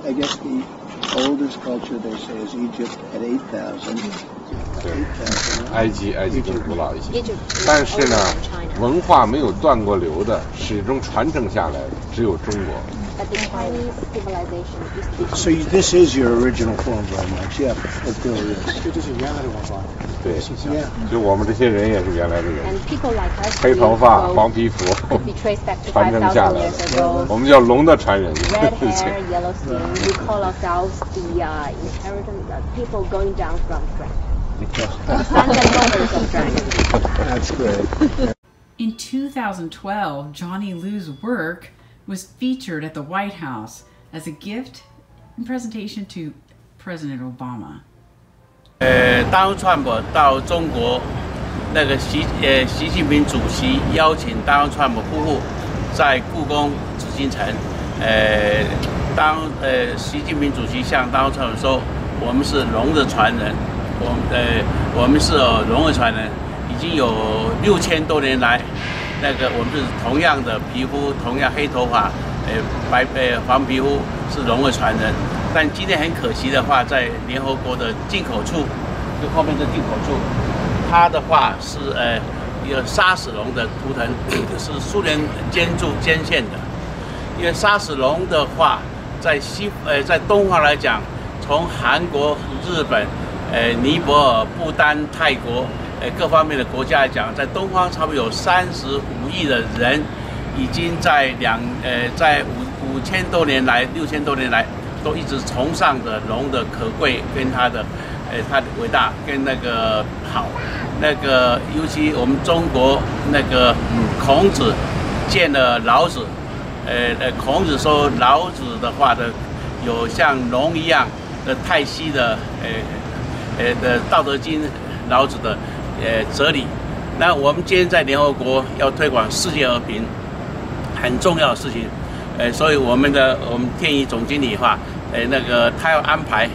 I guess the oldest culture they say is Egypt at 8,000. 对，埃及更古老一些，但是呢，文化没有断过流的，始终传承下来，只有中国。But the Chinese civilization is different. So this is your original form very much, yeah. It really is. 这就是原来的文化。对，就我们这些人也是原来的人。 And people like us, 黑头发、黄皮肤， could be traced back to 传承下 5,000 来 years 的。 ago. 我们叫龙的传人。 Red hair, yellow skin. We call ourselves the inheritance of people going down from dragons. Descendants of dragons. That's great. In 2012, Johnny Liu's work was featured at the White House as a gift and presentation to President Obama. Donald Trump 到中国，那个习近平主席邀请 Donald Trump 夫妇在故宫紫禁城，习近平主席向 Donald Trump 说，我们是龙的传人，我们是龙的传人，已经有6000多年来，那个我们是同样的皮肤，同样黑头发，黄皮肤是龙的传人。 但今天很可惜的话，在联合国的进口处，就后面的进口处，它的话是一个杀死龙的图腾，是苏联捐献的。因为杀死龙的话，在东方来讲，从韩国、日本、尼泊尔、不丹、泰国各方面的国家来讲，在东方差不多有35亿的人，已经在5000多年来、6000多年来。 都一直崇尚着龙的可贵跟它的伟大跟那个好，那个尤其我们中国那个孔子见了老子，孔子说老子的话的有像龙一样的太息的的《道德经》老子的哲理。那我们今天在联合国要推广世界和平，很重要的事情。 所以我们天仪总经理话，那个他要安排，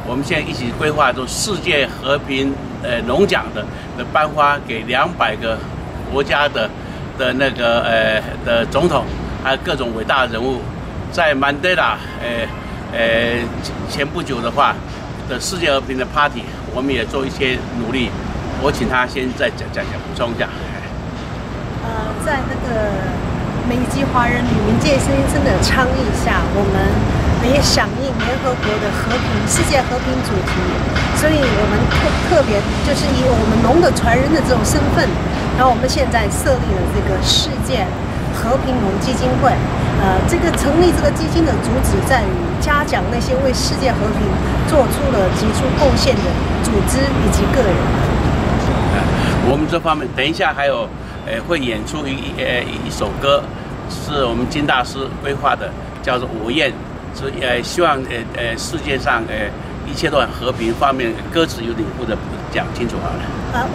我们现在一起规划出世界和平龙奖的颁发给200个国家的那个的总统，还有各种伟大的人物，在曼德拉前不久的话的世界和平的 party， 我们也做一些努力。我请他先再讲补充一下。在那个。 美籍华人旅民界先生的倡议下，我们也响应联合国的世界和平主题，所以我们特别就是以我们龙的传人的这种身份，然后我们现在设立了这个世界和平龙基金会。这个成立这个基金的主旨在于嘉奖那些为世界和平做出了杰出贡献的组织以及个人。我们这方面等一下还有。 会演出一首歌，是我们金大师规划的，叫做《我愿》，是希望世界上一切都很和平方面，歌词有点或者讲清楚好了。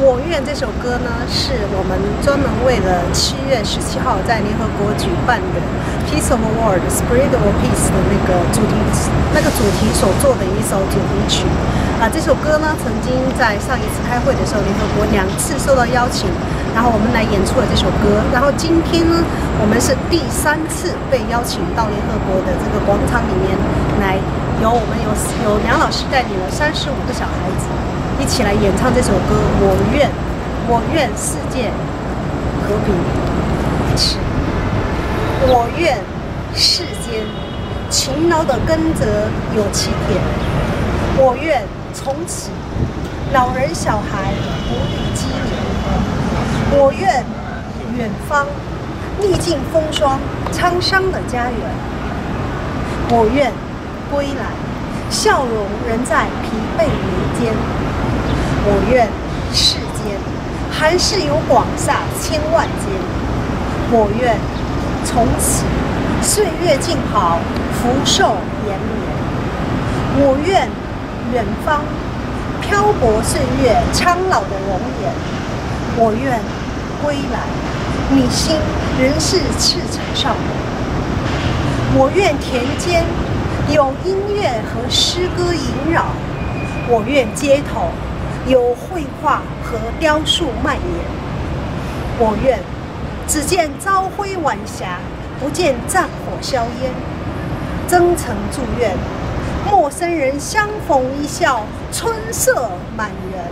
我愿这首歌呢，是我们专门为了7月17号在联合国举办的 Peace of World Spirit of Peace 的那个主题所做的一首主题曲。这首歌呢，曾经在上一次开会的时候，联合国2次受到邀请，然后我们来演出了这首歌。然后今天呢，我们是第3次被邀请到联合国的这个广场里面来，我们有梁老师带领了35个小孩子一起来演唱这首歌。我愿世界和平，我愿世间勤劳的耕者有其田，我愿从此老人小孩不历饥年，我愿远方历尽风霜沧桑的家园，我愿归来笑容仍在疲惫眉间，我愿世间还是有广厦千万间，我愿从此岁月静好福寿延绵，我愿远方漂泊岁月苍老的容颜，我愿归来你心仍是赤诚少年，我愿田间有音乐和诗歌萦绕，我愿街头有绘画和雕塑蔓延，我愿只见朝晖晚霞，不见战火硝烟，真诚祝愿陌生人相逢一笑，春色满人。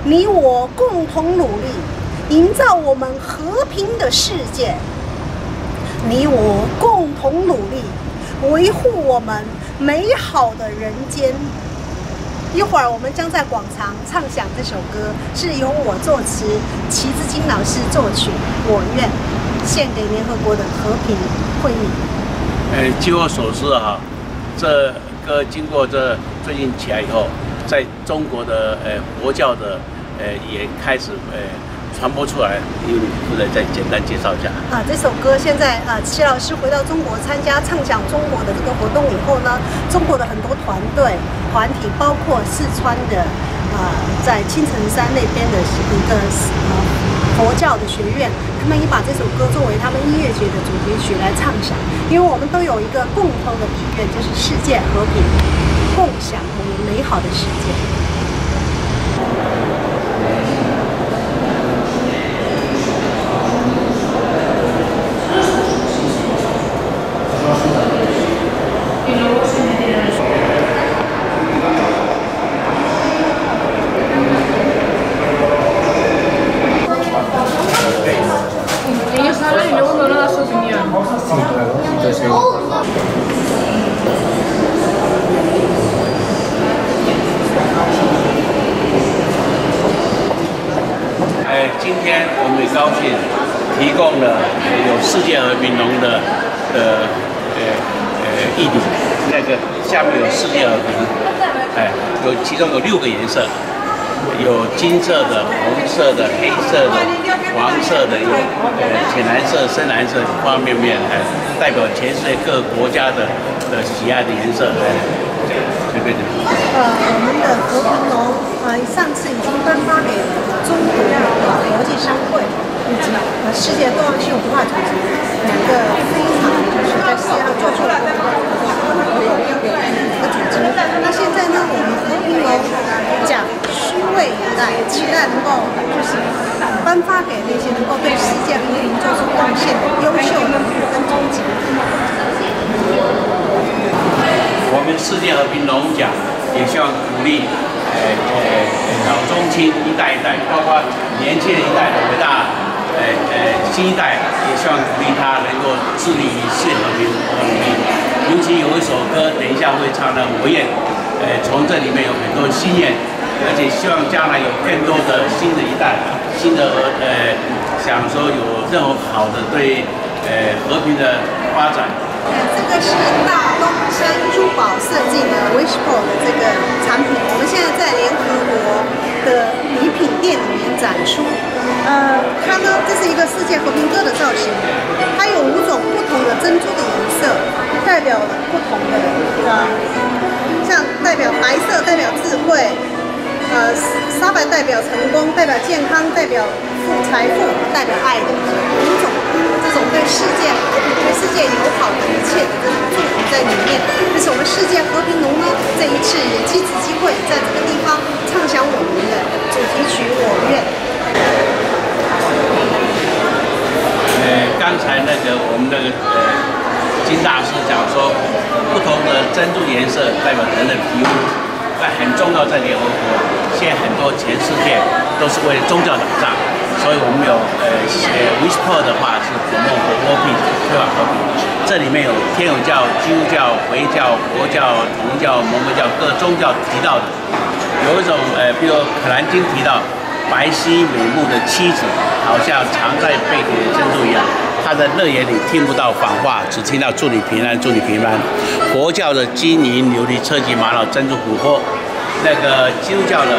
你我共同努力，营造我们和平的世界。你我共同努力，维护我们美好的人间。一会儿我们将在广场唱响这首歌，是由我作词，齐志金老师作曲，我愿献给联合国的和平会议。据我所知这歌经过这最近起来以后，在中国的佛教的也开始传播出来，由你负责再简单介绍一下。这首歌现在齐老师回到中国参加唱响中国的这个活动以后呢，中国的很多团队团体，包括四川的在青城山那边的一个佛教的学院，他们也把这首歌作为他们音乐节的主题曲来唱响。因为我们都有一个共同的意愿，就是世界和平，共享我们美好的世界。今天我们很高兴提供了有世界和平龙的义理，那个下面有世界和平，其中有6个颜色，有金色的、红色的、黑色的、黄色的，有浅蓝色、深蓝色，方方面面，代表全世界各个国家的喜爱的颜色，随便讲。我们的和平龙上次已经颁发给中国国际商会以及世界多样性文化组织2个非常就是在世界上做出来的一个组织。那现在呢，我们和平龙奖虚位以待，期待能够就是颁发给那些能够对世界和平做出贡献的优秀的跟终极。我们世界和平龙奖也希望鼓励老中青一代一代，包括年轻人一代的伟大新一代，也希望鼓励他能够致力于世界和平。尤其有一首歌，等一下会唱的《我愿》，从这里面有很多心愿，而且希望将来有更多的新的一代，新的想说有任何好的对和平的发展。这个是大东山珠宝设计的 Wishful 的这个产品，我们现在在联合国的礼品店里面展出。它呢，这是一个世界和平鸽的造型，它有5种不同的珍珠的颜色，代表了不同的像代表白色代表智慧，沙白代表成功，代表健康，代表财富，代表爱的5种这种对世界和平、对世界友好的一切的这种祝福在里面。但是我们世界和平龙呢，这一次也借此机会在这个地方唱响我们的主题曲《我愿》。刚才我们金大师讲说，不同的珍珠颜色代表人的皮肤，很重要，在联合国。现在很多全世界都是为了宗教打仗，所以我们有Whisper 的话是和平，对吧？和平。这里面有天主教、基督教、回教、佛教、同教、摩门教各宗教提到的，有一种比如可兰经提到。白皙美目的妻子，好像藏在背底的珍珠一样。他的乐园里听不到谎话，只听到祝你平安，祝你平安。佛教的金银琉璃、车级玛瑙、珍珠琥珀，基督教的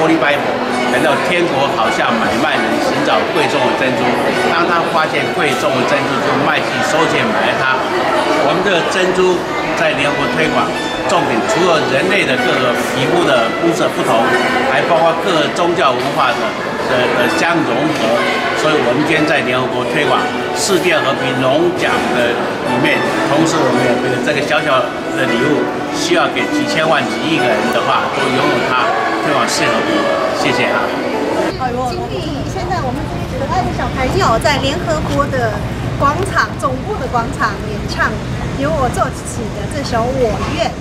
Holy Bible， 谈到天国好像买卖人寻找贵重的珍珠，当他发现贵重的珍珠，就卖去收钱买了它。我们的珍珠在联合国推广。重点除了人类的各个皮肤的肤色不同，还包括各个宗教文化的相融合。所以我们今天在联合国推广世界和平龙奖的里面，同时我们有这个小小的礼物，需要给几千万、几亿个人的话，都拥有它，推广世界和平。谢谢啊！现在我们可爱的小孩鸟在联合国的广场总部的广场演唱由我作曲的这首《我愿》。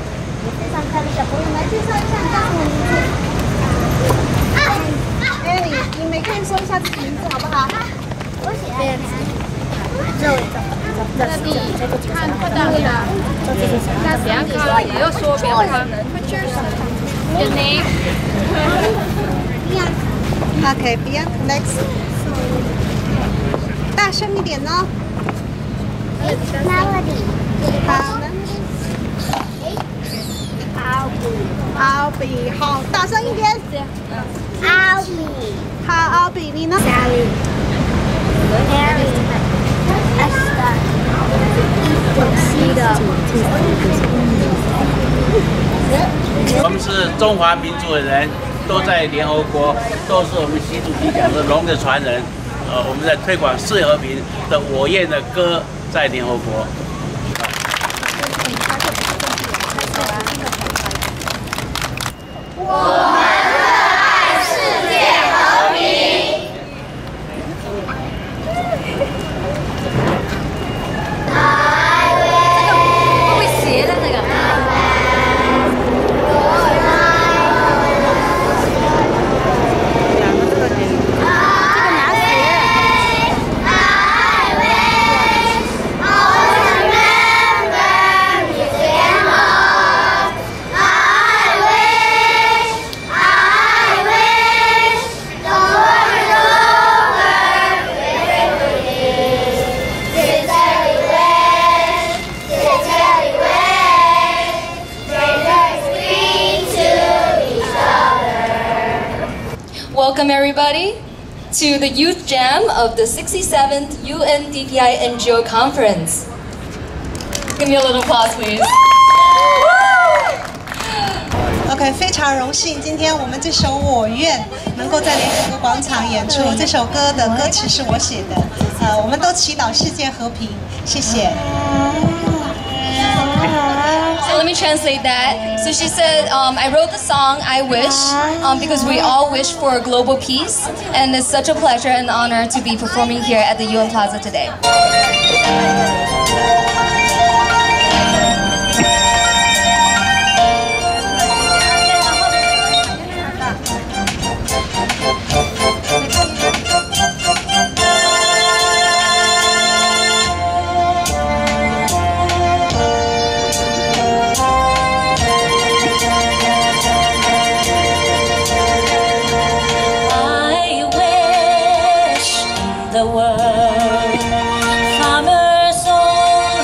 非常快乐的朋友们，介绍一下你叫什么名字？哎，你每个人说一下自己名字好不好？我写。这里看不到的，那不要看，也要说不要看。Your name? Okay, Bianca, next. 大声一点哦。Melody. 好的。Albie， 好，大声一点。Albie. 好 ，Albie， 你呢 Sally. Harry. Esther. 我们是中华民族的人，都在联合国，都是我们习主席讲的龙的传人。我们在推广世界和平的我愿的歌，在联合国。我们热爱世界和平。会斜的那个。Welcome everybody to the Youth Jam of the 67th UNDPI NGO Conference. Give me a little applause, please. OK， 非常荣幸，今天我们这首《我愿》能够在联合国广场演出。这首歌的歌词是我写的，我们都祈祷世界和平，谢谢。So let me translate that. So she said, I wrote the song I Wish because we all wish for global peace, and it's such a pleasure and honor to be performing here at the UN Plaza today. The world, farmers only.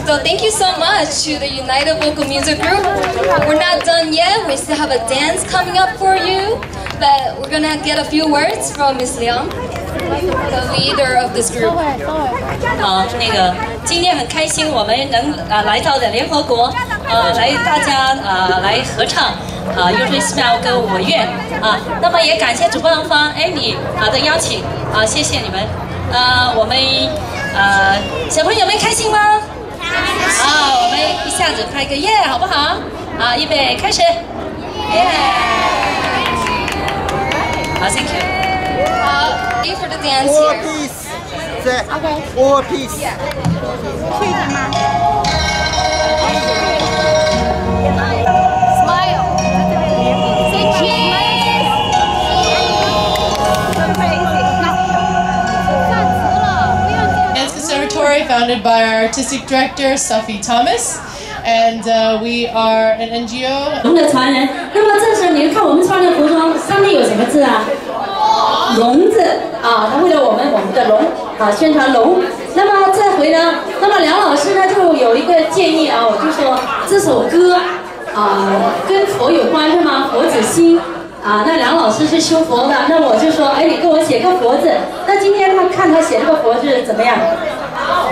So thank you so much to the United Vocal Music Group. We're not done yet. We still have a dance coming up for you. But we're gonna get a few words from Miss Liang, the leader of this group. 今天很开心，我们能来到的联合国，来大家来合唱优瑞斯妙歌我愿那么也感谢主办方 Amy 的邀请谢谢你们我们小朋友们开心吗？我们一下子拍个耶，好不好？预备开始，耶！好 ，Thank you。Ready for the dance War here. peace. Okay. War peace. Smile. Say cheese. Dance Conservatory, founded by our artistic director, Sophie Thomas. And we are an NGO. 龙的传人。那么这时候你们看我们穿的服装上面有什么字啊？龙字啊，他为了我们的龙宣传龙。那么这回呢，那么梁老师呢就有一个建议啊，我就说这首歌跟佛有关是吗？佛子心那梁老师是修佛的，那我就说你给我写个佛字。那今天看他写这个佛字怎么样？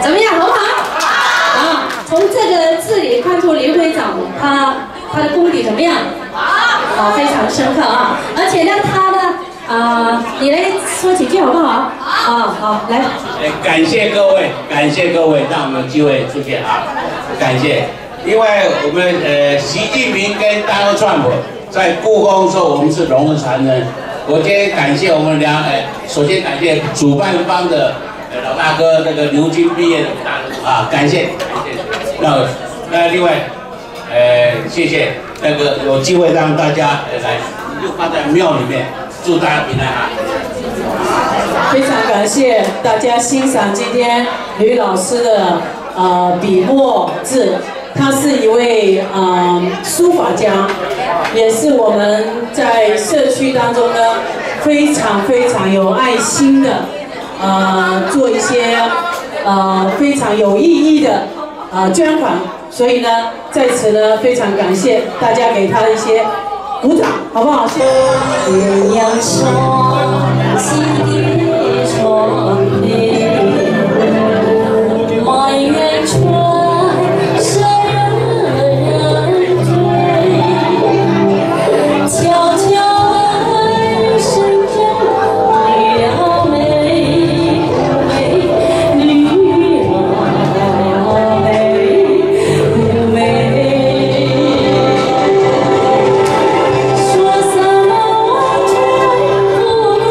怎么样，好不好？从这个字里看出林会长他的功底怎么样？非常深刻而且呢他呢你来说几句好不好？好，来。感谢各位，让我们有机会出现感谢。因为我们习近平跟Donald Trump在故宫说我们是龙的传人，我今天感谢我们首先感谢主办方的老大哥那个牛津毕业的感谢。那另外谢谢那个有机会让大家来就放在庙里面，祝大家平安非常感谢大家欣赏今天吕老师的笔墨字，他是一位书法家，也是我们在社区当中呢非常有爱心的做一些非常有意义的捐款，所以呢在此呢非常感谢大家给他的一些鼓掌，好不好？鸳鸯双栖窗边，满园春山人醉，悄悄问深圳了美女了美。说三万万春不归。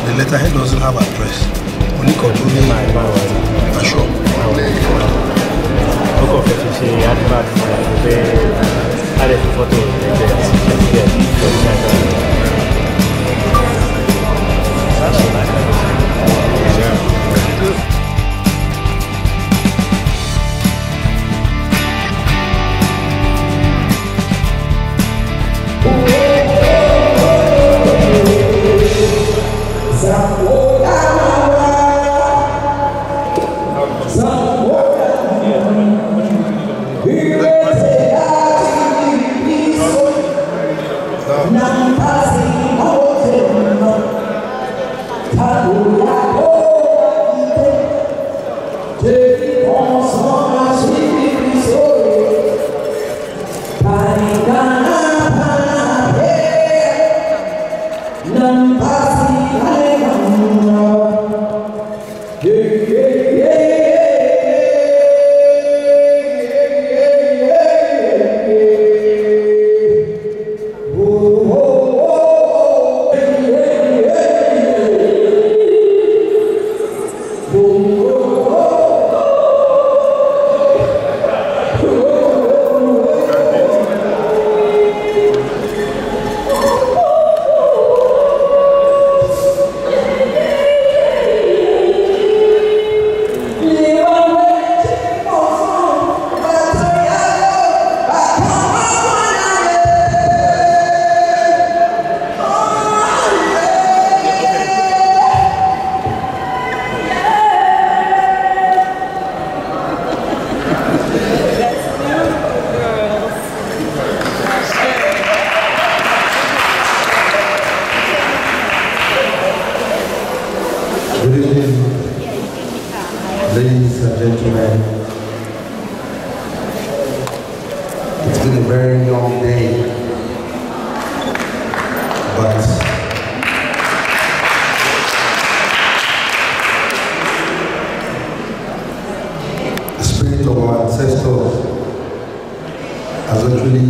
The letterhead doesn't have address. Only concluding a shop. Ladies and gentlemen, it's been a very long day, but the spirit of our ancestors has actually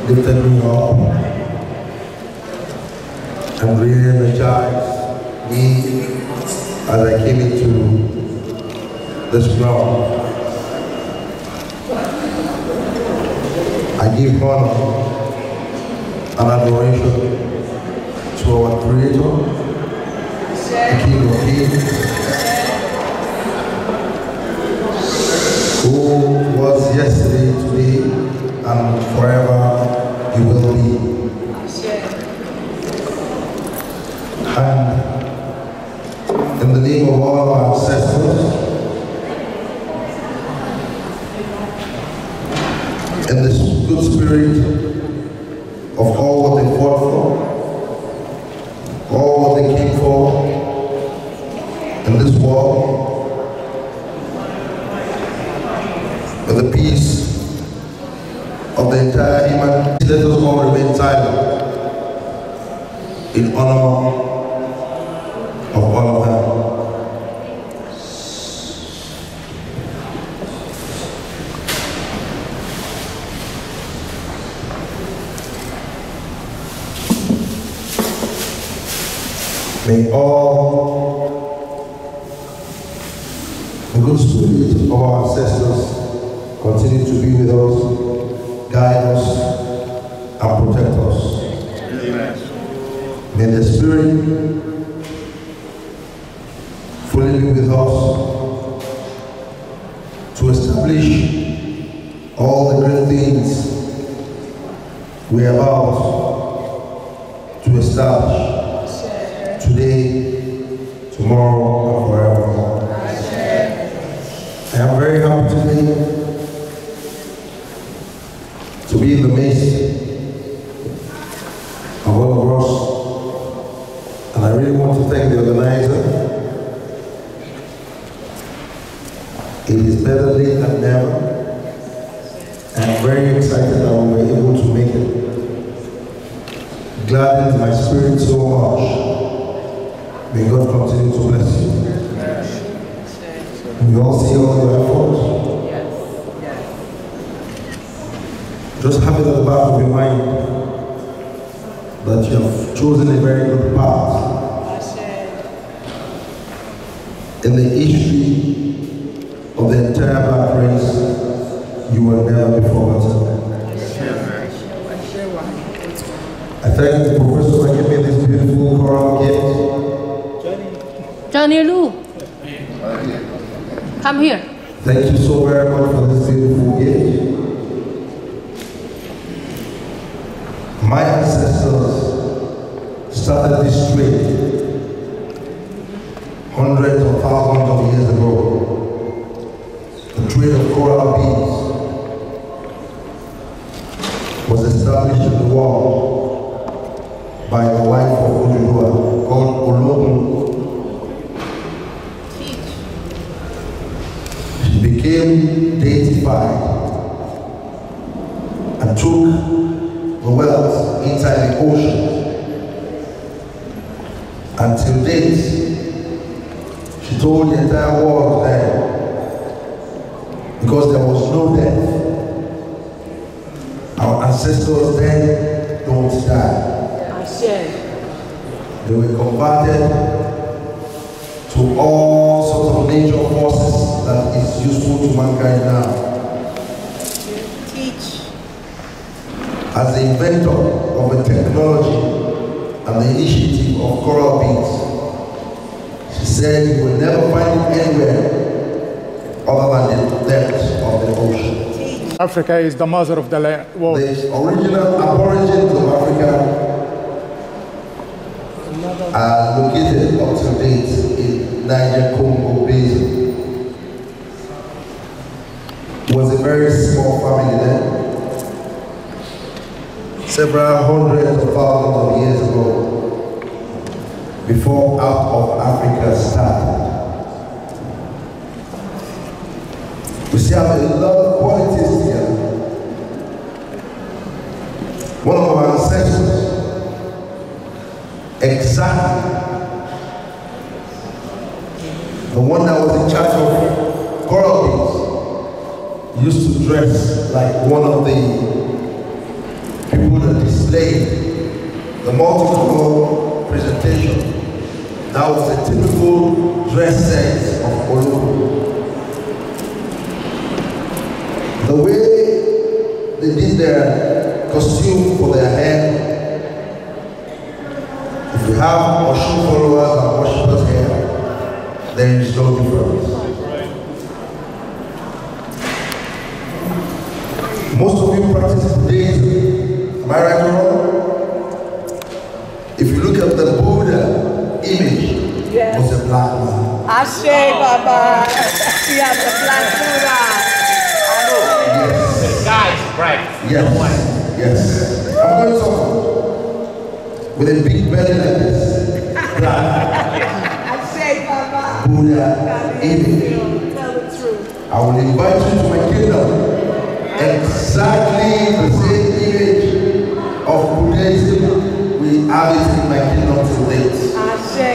lifted me up and re-energized me as I came into this ground. I give honor and adoration to our Creator, the King of Kings, who was yesterday, today, and forever He will be. And in the name of all our ancestors, in this good spirit of all what they fought for, all what they came for in this war, for the peace of the entire human, let us all remain silent in honor of all of them. May all the good spirit of our ancestors continue to be with us, guide us, and protect us. Amen. May the Spirit fully be with us to establish all the great things we are about to establish today, tomorrow, and forevermore. I am very happy today to be in the midst of all of us, and I really want to thank the organizer. It is better late than never, and I'm very excited that we were able to make it. Gladdens my spirit so much. May God continue to bless you. We all see all your efforts. Just have it at the back of your mind that you have chosen a very good path in the history of the entire black race. You will never be forgotten. I thank the professor for giving me this beautiful choral gift. Johnny Lu, come here. Thank you so very much for this beautiful gift. My ancestors started this trade hundreds of thousands of years ago. The trade of coral beads was established in the world by the wife of Ojulua called Ologun. She became deified and took the wealth inside the ocean. Until date, she told the entire world that because there was no death, our ancestors then don't die. They were converted to all sorts of nature forces that is useful to mankind now. Teach. As the inventor of the technology and the initiative of coral beads, she said you will never find it anywhere other than the depths of the ocean. Africa is the mother of the world. The original aborigines of Africa are located up to date in Niger-Congo Basin. It was a very small family then. Several hundreds of thousands of years ago, before Out of Africa started. We still have a lot of qualities here. One of our ancestors, exactly the one that was in charge of coral beads, used to dress like one of the people that displayed the multicolor presentation. That was a typical dress sense of Ologun. The way they did their costume for their hair, if you have Oshun followers and worshippers here, there is no difference. Most of you practice Buddhism. Am I right or wrong? If you look at the Buddha image, it was a black man. Ashe Baba. We have the black Buddha. Yes. The guy's right. Yes. Yes. I'm going somewhere with a big belly like this. Ashe Baba. Buddha image. Tell the truth. I will invite you to my kingdom. Exactly the same image of Buddhism, we have it in my kingdom to date.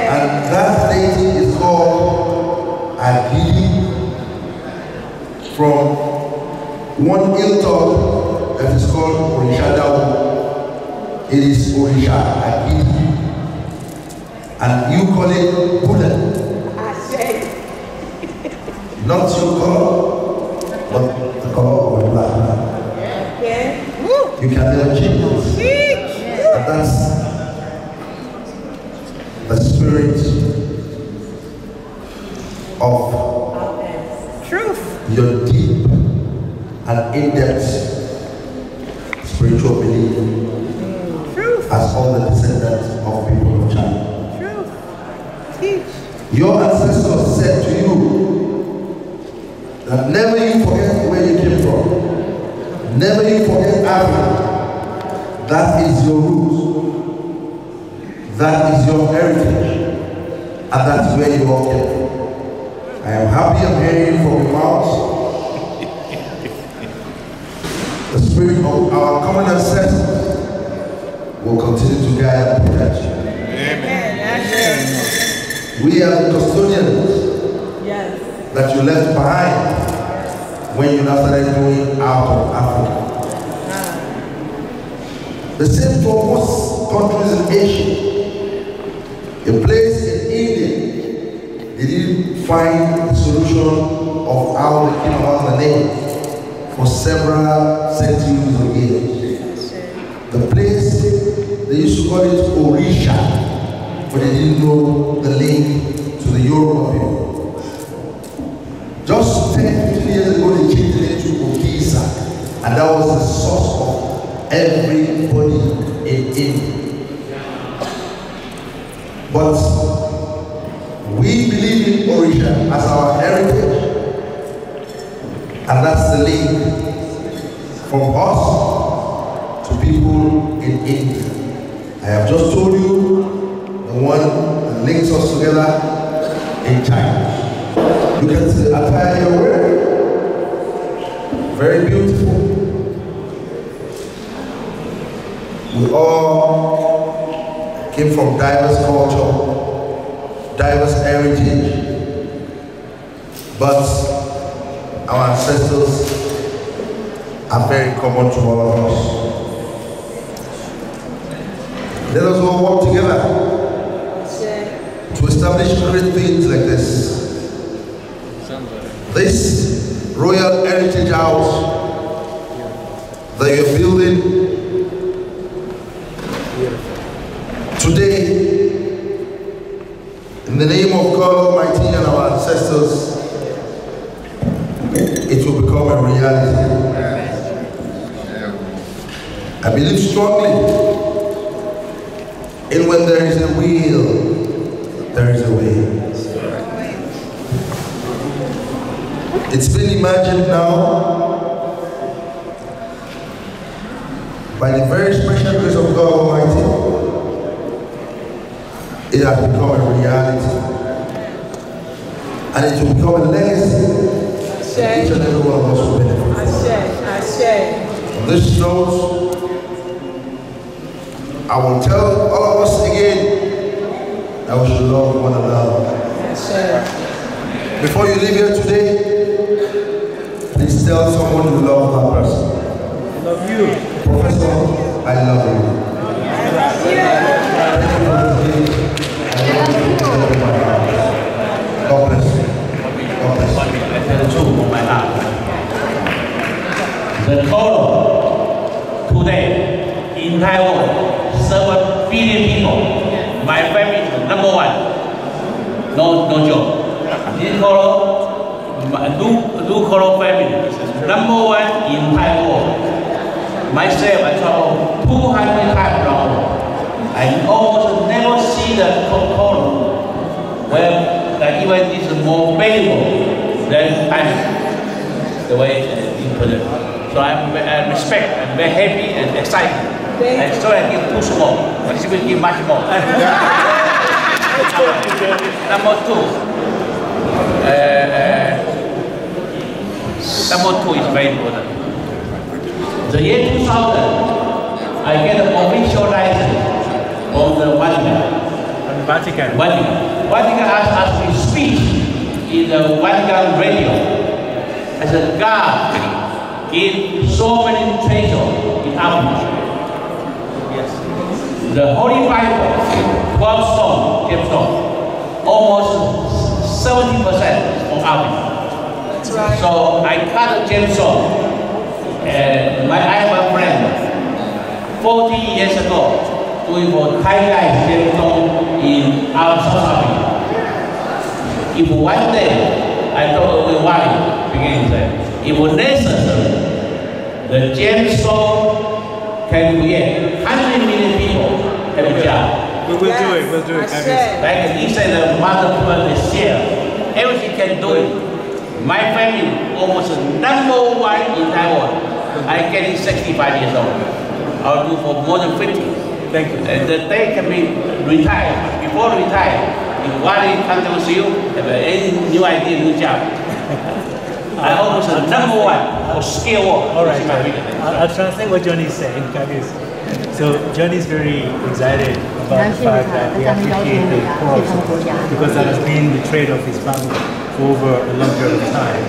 And that deity is called Agili, from one hilltop that is called Orisha Dawu. It is Orisha Agili. And you call it Buddha. Not your color, but the color of a black man. You can never change it. And that's the spirit of your deep and in-depth spiritual belief as all the descendants of people of China. Your ancestors said to you that never you forget where you came from. Never you forget Africa. That is your roots. That is your heritage. And that's where you all came from. I am happy I'm hearing from your mouths the spirit of our common ancestors will continue to guide and protect you. Amen. We are the custodians that you left behind when you now started going out of Africa. The same for most countries in Asia. A place in India, they didn't find the solution of how they came about the name for several centuries of years. The place, they used to call it Orisha, but they didn't know the link to the Yoruba people. Just 10, 15 years ago, they changed it to Odisha, and that was the source of everybody in India. But we believe in Orisha as our heritage, and that's the link from us to people in India. I have just told you the one that links us together in China. Look at the attire you're wearing. Very beautiful. We all came from diverse culture, diverse heritage, but our ancestors are very common to all of us. Let us all work together to establish great things like this. This Royal Heritage House that you're building today, in the name of God Almighty and our ancestors, it will become a reality. I believe strongly in when there is a will, there is a way. It's been imagined now by the very special grace of God Almighty. It has become a reality, and it will become a legacy. Each and every one of us will benefit. On this note, I will tell all of us again that we should love one another. Before you leave here today, please tell someone you love that person. I love you. Professor, I love you. Thank you for this day. God bless you. God bless you. The truth of my heart. The total today in Taiwan, 7 billion people. My family is number 1. No joke. This Lu Koro family, number 1 in Taiwan. Myself, I travel 200 times around. I almost never see the Koro. Well, even this is more valuable than time, the way you put it. So I respect, I'm very happy and excited. And so I give 2 small, but she will give much more. Number 2. Number 2 is very important. The year 2000, I get an official license from the Vatican. Vatican asked us to speak in the Vatican radio. I said, God gave so many treasures in Africa. Yes. The Holy Bible 12 songs, gemstones. Almost 70% from Africa. That's right. So I cut a gemstone. And I have a friend 40 years ago doing for highlight gemstone in our South Africa. If one day I told the wife, beginning say, if necessary, the gemstone can create 100 million people have a job. We will do it. We'll do it. Like he said, the mother put the share. Everything can do it. My family almost #1 in Taiwan. I get 65 years old. I'll do for more than 50. Thank you. And the day can be retired. Before retire, if one comes to you, have any new idea, new job. I almost #1 for skill work. All right. I'll translate what Johnny is saying. So Johnny is very excited about the fact that we appreciate the choral support because that has been the trade of his family for over a long period of time.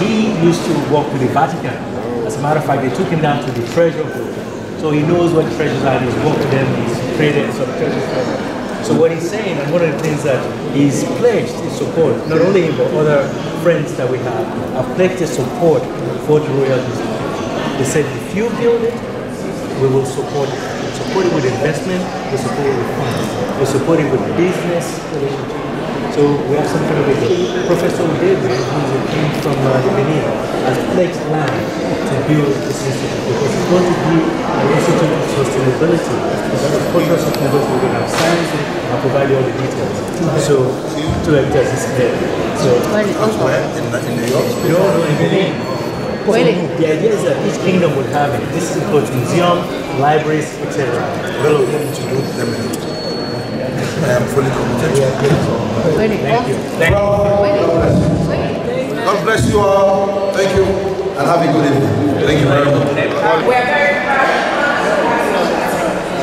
He used to work with the Vatican. As a matter of fact, they took him down to the treasure room. So he knows what treasures are. He's worked with them. He's created some treasures for them. So what he's saying, and one of the things that he's pledged his support, not only him but other friends that we have pledged his support for the Royal Museum. They said, if you build it, we will support it. We'll support it with investment, we'll support it with funds, we'll support it with business relationship. So we have something with it. Professor David, who came from Benin, has pledged land to build this institute because it's going to be an institute of sustainability. Instead of cultural sustainability, we're going to have science and provide you all the details. So 2 hectares is there. So in New York? No, in Benin. Really? The idea is that each kingdom would have it. This includes museum, libraries, etc. Well, we need to do them. I am fully committed. Thank you. God bless you all. Thank you. And have a good evening. Thank you very much. We're very proud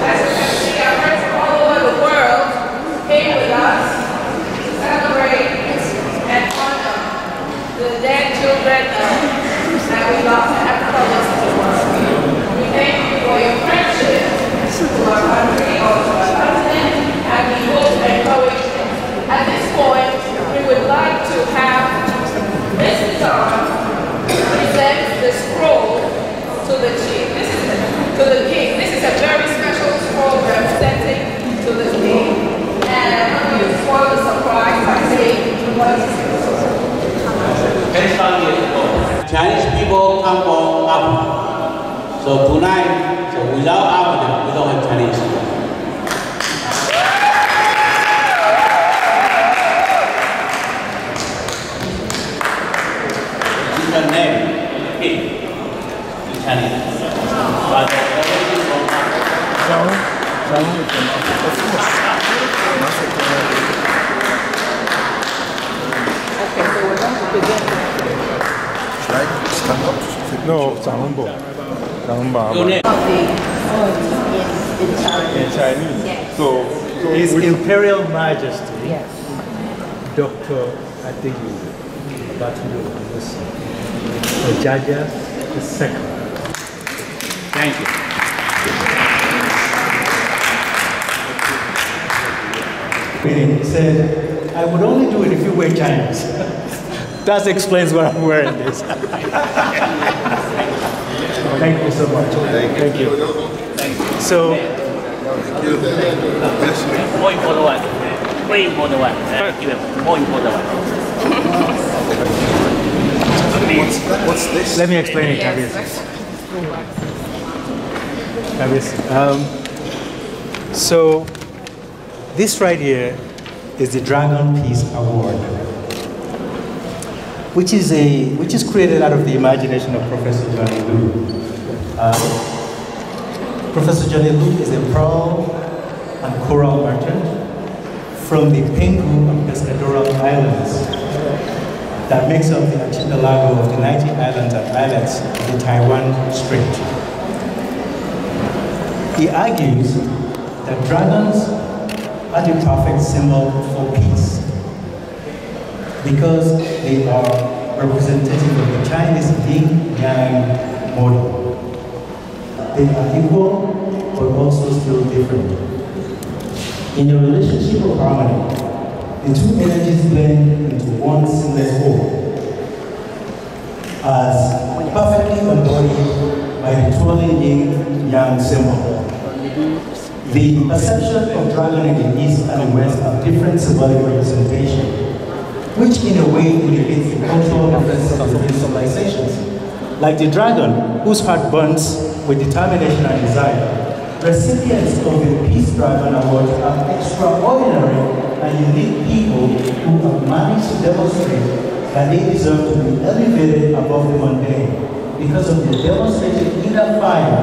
as we are friends from all over the world came with us to celebrate and honor the dead children that we lost in Africa lost to the world. We thank you for your friendship to our country, to our continent, and we hope to encourage you. At this point, we would like to have Mr. Tom present the scroll to the chief. To the king. This is a very special scroll representing to the king. And I'm going to spoil the surprise by saying what is it? Chinese people come from Africa. So tonight, without Africa, we don't have Chinese. This is the name, king, in Chinese. But everything from Africa. Okay, so we're going to present. No, Zangonbo. In Chinese. Yes. So His Imperial Majesty, Dr. Adeyu Batulo Ojaja II. Thank you. He said, I would only do it if you wear Chinese. That explains why I'm wearing this. Thank you so much. Thank you. So, More important one. Very important one. More important one. What's this? let me explain it, so, this right here is the Dragon Peace Award, which is created out of the imagination of Professor Johnny Liu. Professor Johnny Liu is a pearl and coral merchant from the Penghu and Pescador Islands that makes up the archipelago of the 90 islands and islets of the Taiwan Strait. He argues that dragons are the perfect symbol for peace because they are representative of the Chinese yin-yang model. They are equal, but also still different. In a relationship of harmony, the two energies blend into one seamless whole, as perfectly embodied by the twirling yin-yang symbol. The perception of dragon in the East and the West have different symbolic representation, which in a way indicates the cultural differences between civilizations. Like the dragon, whose heart burns with determination and desire, recipients of the Peace Dragon Award are extraordinary and unique people who have managed to demonstrate that they deserve to be elevated above the mundane because of the demonstrated inner fire.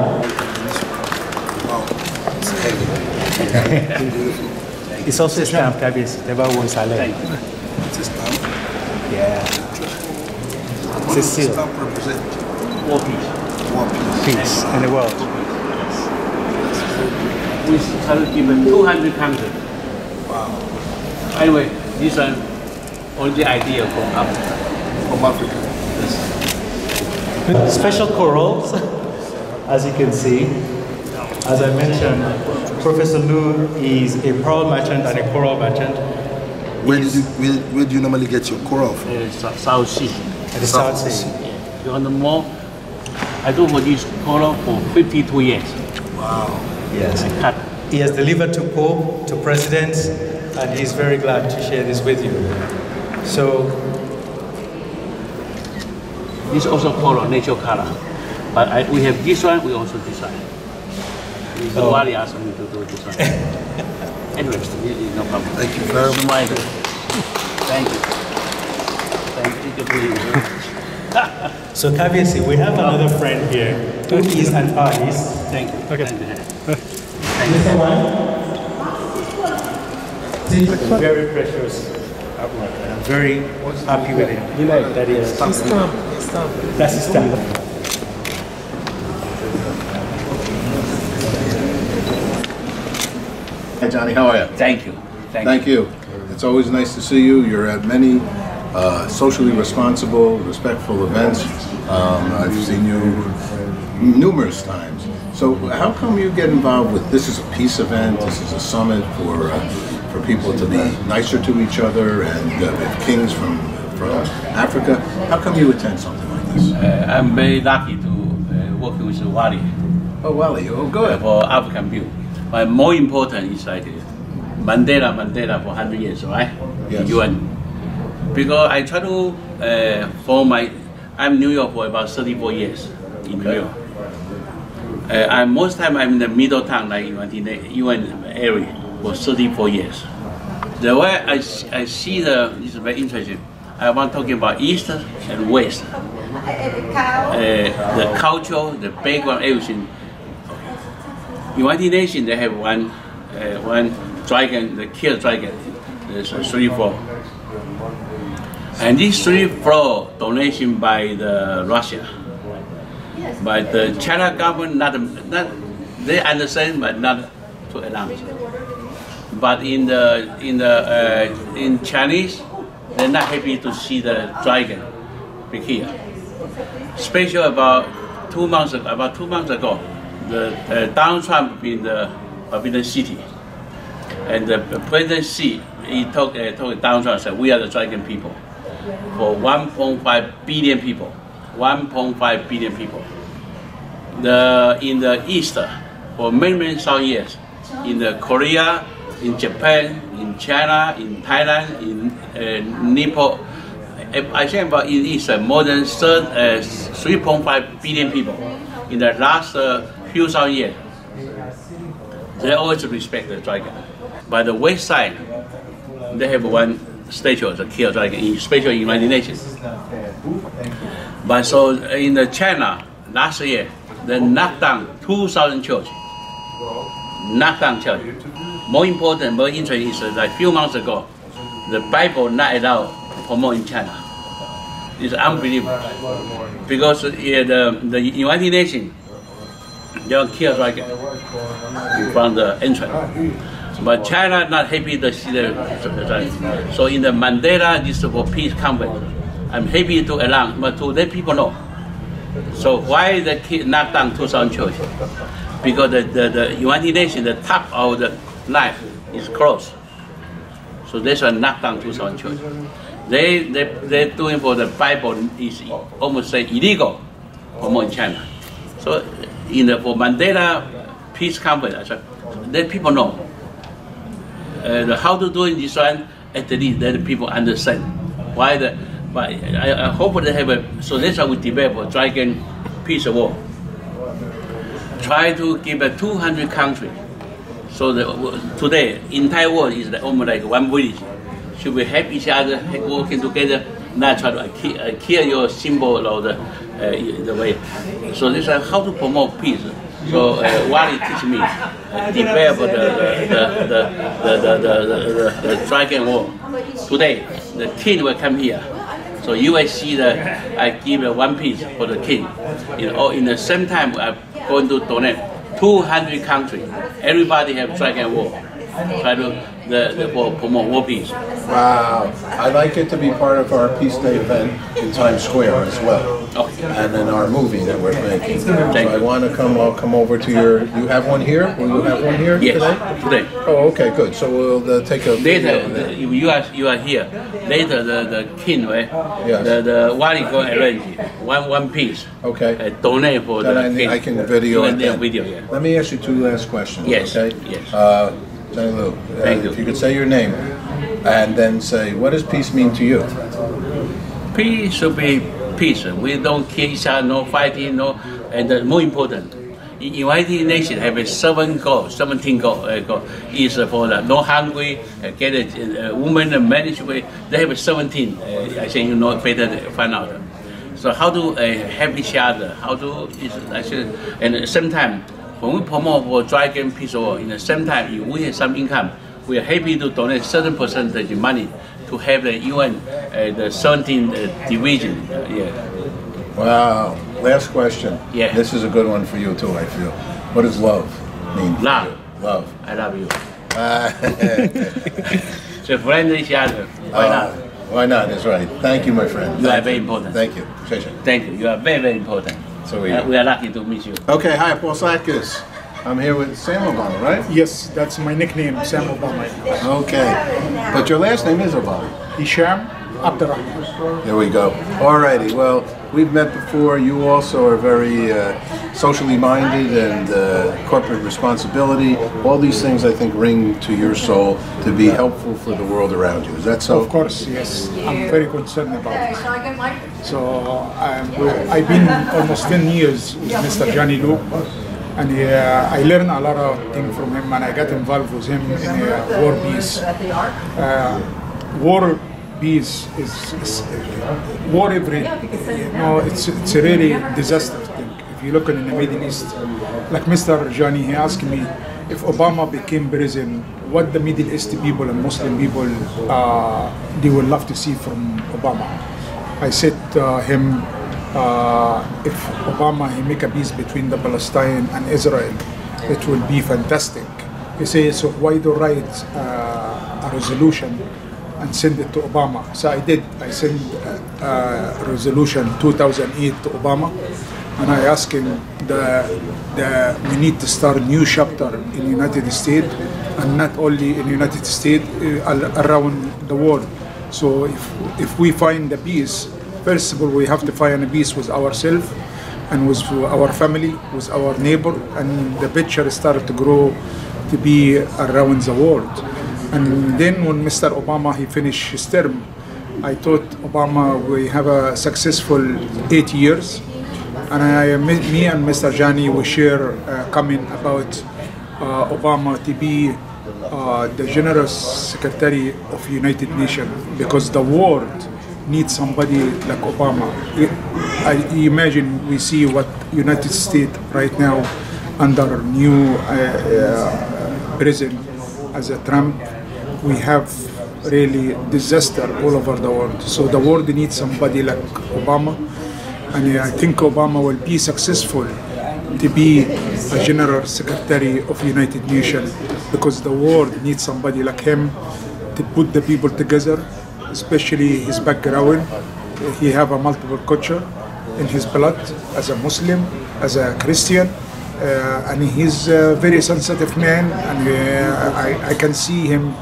It's also a stamp, Kabis. Never was silent. It's a stamp? Yeah. It's a seal. Stamp represents War peace. War peace. Peace in the world. We started given 200 countries. Wow. Anyway, this one, all the idea from Africa. From Africa. Yes. Special corals, as you can see. As I mentioned, Professor Lu is a pearl merchant and a coral merchant. Where do you normally get your coral from? South Sea. At the South Sea. Yeah. You want more? I do for this coral for 52 years. Wow. Yes. He has delivered to Pope, to presidents, and he's very glad to share this with you. So, this also coral, natural color. But we have this one, we also design. So Wally asked me to do this one. Anyway, no problem. Thank you very much. Thank you. Thank you very much. So Kabiesi, we have another friend here who is an artist. Thank you. Okay. Thank you. Very precious artwork, and I'm very happy with it. You like that? Is that's his stamp. Hi Johnny, how are you? Thank you. Thank you. It's always nice to see you. You're at many socially responsible, respectful events. I've seen you numerous times. So how come you get involved with, this is a peace event, this is a summit for people to be nicer to each other, and kings from Africa. How come you attend something like this? I'm very lucky to work with Wally. Oh, Wally, oh good. For African view. But more important is like Mandela for 100 years, right? Yes. UN. Because I try to, I'm in New York for about 34 years in New York. Most time I'm in the middle town, like in the UN area for 34 years. The way I see is very interesting. I want talking about East and West. The culture, the background, everything. United Nations, they have one dragon, the kill dragon. There's 3 floor. And this 3 floor donation by the Russia. But the China government not they understand but not to announce. But in Chinese, they're not happy to see the dragon be here. Especially about 2 months ago, the Donald Trump in the Forbidden City, and the President Xi, he told Donald Trump, said, we are the dragon people, for 1.5 billion people, 1.5 billion people. In the East, for many years, in the Korea, in Japan, in China, in Thailand, in Nepal, I think about in East, more than 3.5 billion people in the last few thousand years. They always respect the dragon. By the west side, they have one statue of the kill dragon, especially in United Nations. But so in China, last year, they knocked down 2,000 churches. Knocked down church. More important, more interesting is that a few months ago, the Bible not allowed to promote in China. It's unbelievable. Because the United Nations, they will kill dragon from the entrance. But China not happy to see the dragon. So in the Mandela, this is for peace conference. I'm happy to announce, but to let people know. So why the kid knocked down 2,000 churches? Because the United Nations, the top of the life, is closed. So that's why knock down 2,000 churches. They're doing for the Bible is almost say illegal for in China. So for Mandela Peace Conference, let people know how to do in this one. At least let people understand why but I hope they have so that's why we develop a Dragon Peace War. Try to give 200 countries. So today, entire world is almost like one village. Should we help each other, working together, not try to kill your symbol or the way. So this is how to promote peace. So Wally teach me develop the Dragon War. Today, the king will come here. So you will see that I give one piece for the king. In the same time, I'm going to donate 200 countries. Everybody have Dragon War. Try to promote war peace. Wow. I'd like it to be part of our Peace Day event in Times Square as well. Okay. And in our movie that we're making. So I want to I'll come over to you have one here? Will you have one here today? Oh, okay, good. So we'll take a later. You are here. Later, the king, right? Yes. The Wally go arrange one piece. Okay. Donate for then the king. I can video it. Yeah. Let me ask you two last questions. Yes. Okay. Yes. Johnny Lou, Thank you. If you could say your name and then say, what does peace mean to you? Peace should be peace. We don't kill each other, no fighting, and more important, United Nations have a 17 goal is for the no hungry, get a woman and marriage. They have 17. I think you know better to find out. So how to help each other? How to and at the same time. When we promote for Dragon Peace War, in the same time, if we have some income, we are happy to donate certain percentage of money to have the UN, the 17 division. Wow. Last question. Yeah. This is a good one for you too, I feel. What does love mean? Love. Love. I love you. So friend each other. Why not? Why not? That's right. Thank you, my friend. You are very important. Thank you. Thank you. You are very, very important. So we are lucky to meet you. Okay, hi, Paul Sackis. I'm here with Sam Obama, right? Yes, that's my nickname, Sam Obama. Okay, but your last name is Obama. Hisham Abdurrahman. There we go. Alrighty, well, we've met before. You also are very socially minded and corporate responsibility. All these things, I think, ring to your soul to be helpful for the world around you. Is that so? Of course, yes. I'm very concerned about it. So I've been almost 10 years with Mr. Johnny Lou, and I learned a lot of things from him, and I got involved with him in war peace. War peace is war every, it's a really disaster thing. If you look in the Middle East, like Mr. Johnny, he asked me if Obama became president, what the Middle East people and Muslim people they would love to see from Obama. I said to him, if Obama he make a peace between the Palestine and Israel, it will be fantastic. He says, so why do write a resolution and send it to Obama? So I did. I sent resolution 2008 to Obama, and I asked him we need to start a new chapter in the United States, and not only in the United States, around the world. So if we find the peace, first of all, we have to find a peace with ourselves and with our family, with our neighbor, and the picture started to grow to be around the world. And then when Mr. Obama, he finished his term, I thought Obama, we have a successful 8 years. And me and Mr. Johnny, we share comment about Obama to be the General Secretary of United Nations, because the world needs somebody like Obama. I imagine we see what United States right now under new president as a Trump. We have really disaster all over the world. So the world needs somebody like Obama, and I think Obama will be successful to be a General Secretary of United Nations, because the world needs somebody like him to put the people together, especially his background. He have a multiple culture in his blood, as a Muslim, as a Christian, and he's a very sensitive man, and I can see him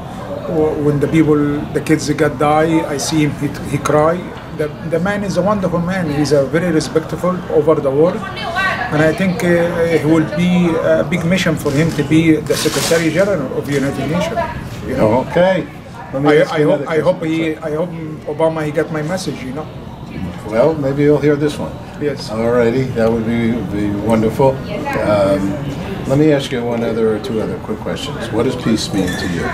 when the kids die. I see him, he cry. The man is a wonderful man. He's a very respectful over the world, and I think it will be a big mission for him to be the Secretary General of the United Nations. You know? Okay. I hope Obama he got my message. You know. Well, maybe you'll hear this one. Yes. Alrighty, that would be wonderful. Let me ask you one other or two other quick questions. What does peace mean to you?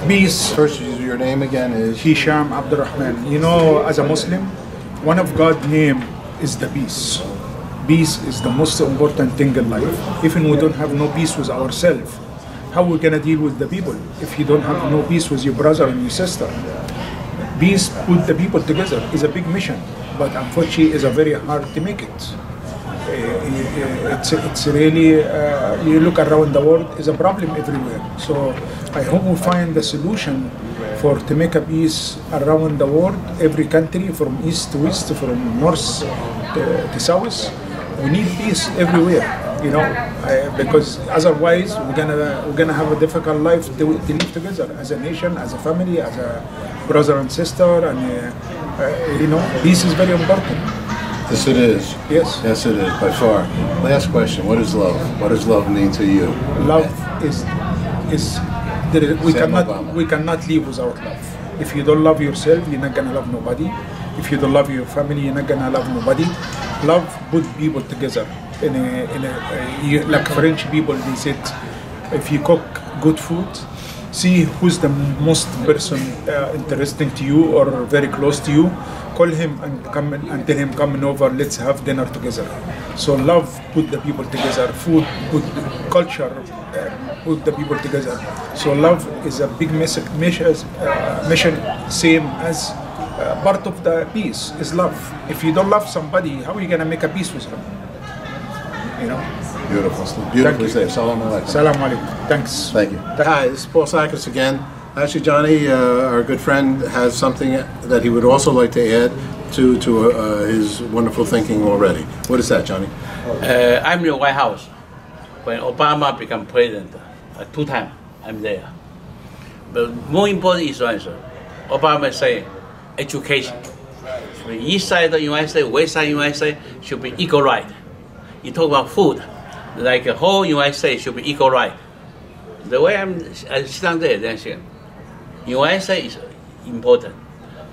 Peace. First, your name again is? Hisham Abdurrahman. You know, as a Muslim, one of God's name is the peace. Peace is the most important thing in life. Even we don't have no peace with ourselves, how we gonna deal with the people if you don't have no peace with your brother and your sister? Peace put the people together is a big mission, but unfortunately it's a very hard to make it. It's really, you look around the world, it's a problem everywhere. So I hope we find the solution to make a peace around the world, every country from east to west, from north to south. We need peace everywhere, you know, because otherwise we're gonna have a difficult life to live together as a nation, as a family, as a brother and sister, and you know, peace is very important. Yes, it is. Yes. Yes, it is, by far. Last question, what is love? What does love mean to you? Love is we cannot live without love. If you don't love yourself, you're not gonna love nobody. If you don't love your family, you're not gonna love nobody. Love put people together. Like French people, they said, if you cook good food, see who's the most person interesting to you or very close to you. Call him and come and tell him, coming over, let's have dinner together. So love put the people together. Food put culture put the people together. So love is a big mission, same as part of the peace is love. If you don't love somebody, how are you gonna make a peace with him? You know. Beautiful. Beautifully said. Salam alaikum. Salam alaikum. Thanks. Thank you. Hi, this is Paul Sakis again. Actually, Johnny, our good friend, has something that he would also like to add to his wonderful thinking already. What is that, Johnny? I'm in the White House when Obama became president. 2 times I'm there. But more important is answer. Obama say education. The east side of the United States, west side of the United States should be equal right. You talk about food, like the whole United States should be equal right. The way I sit down there, then say, United States is important,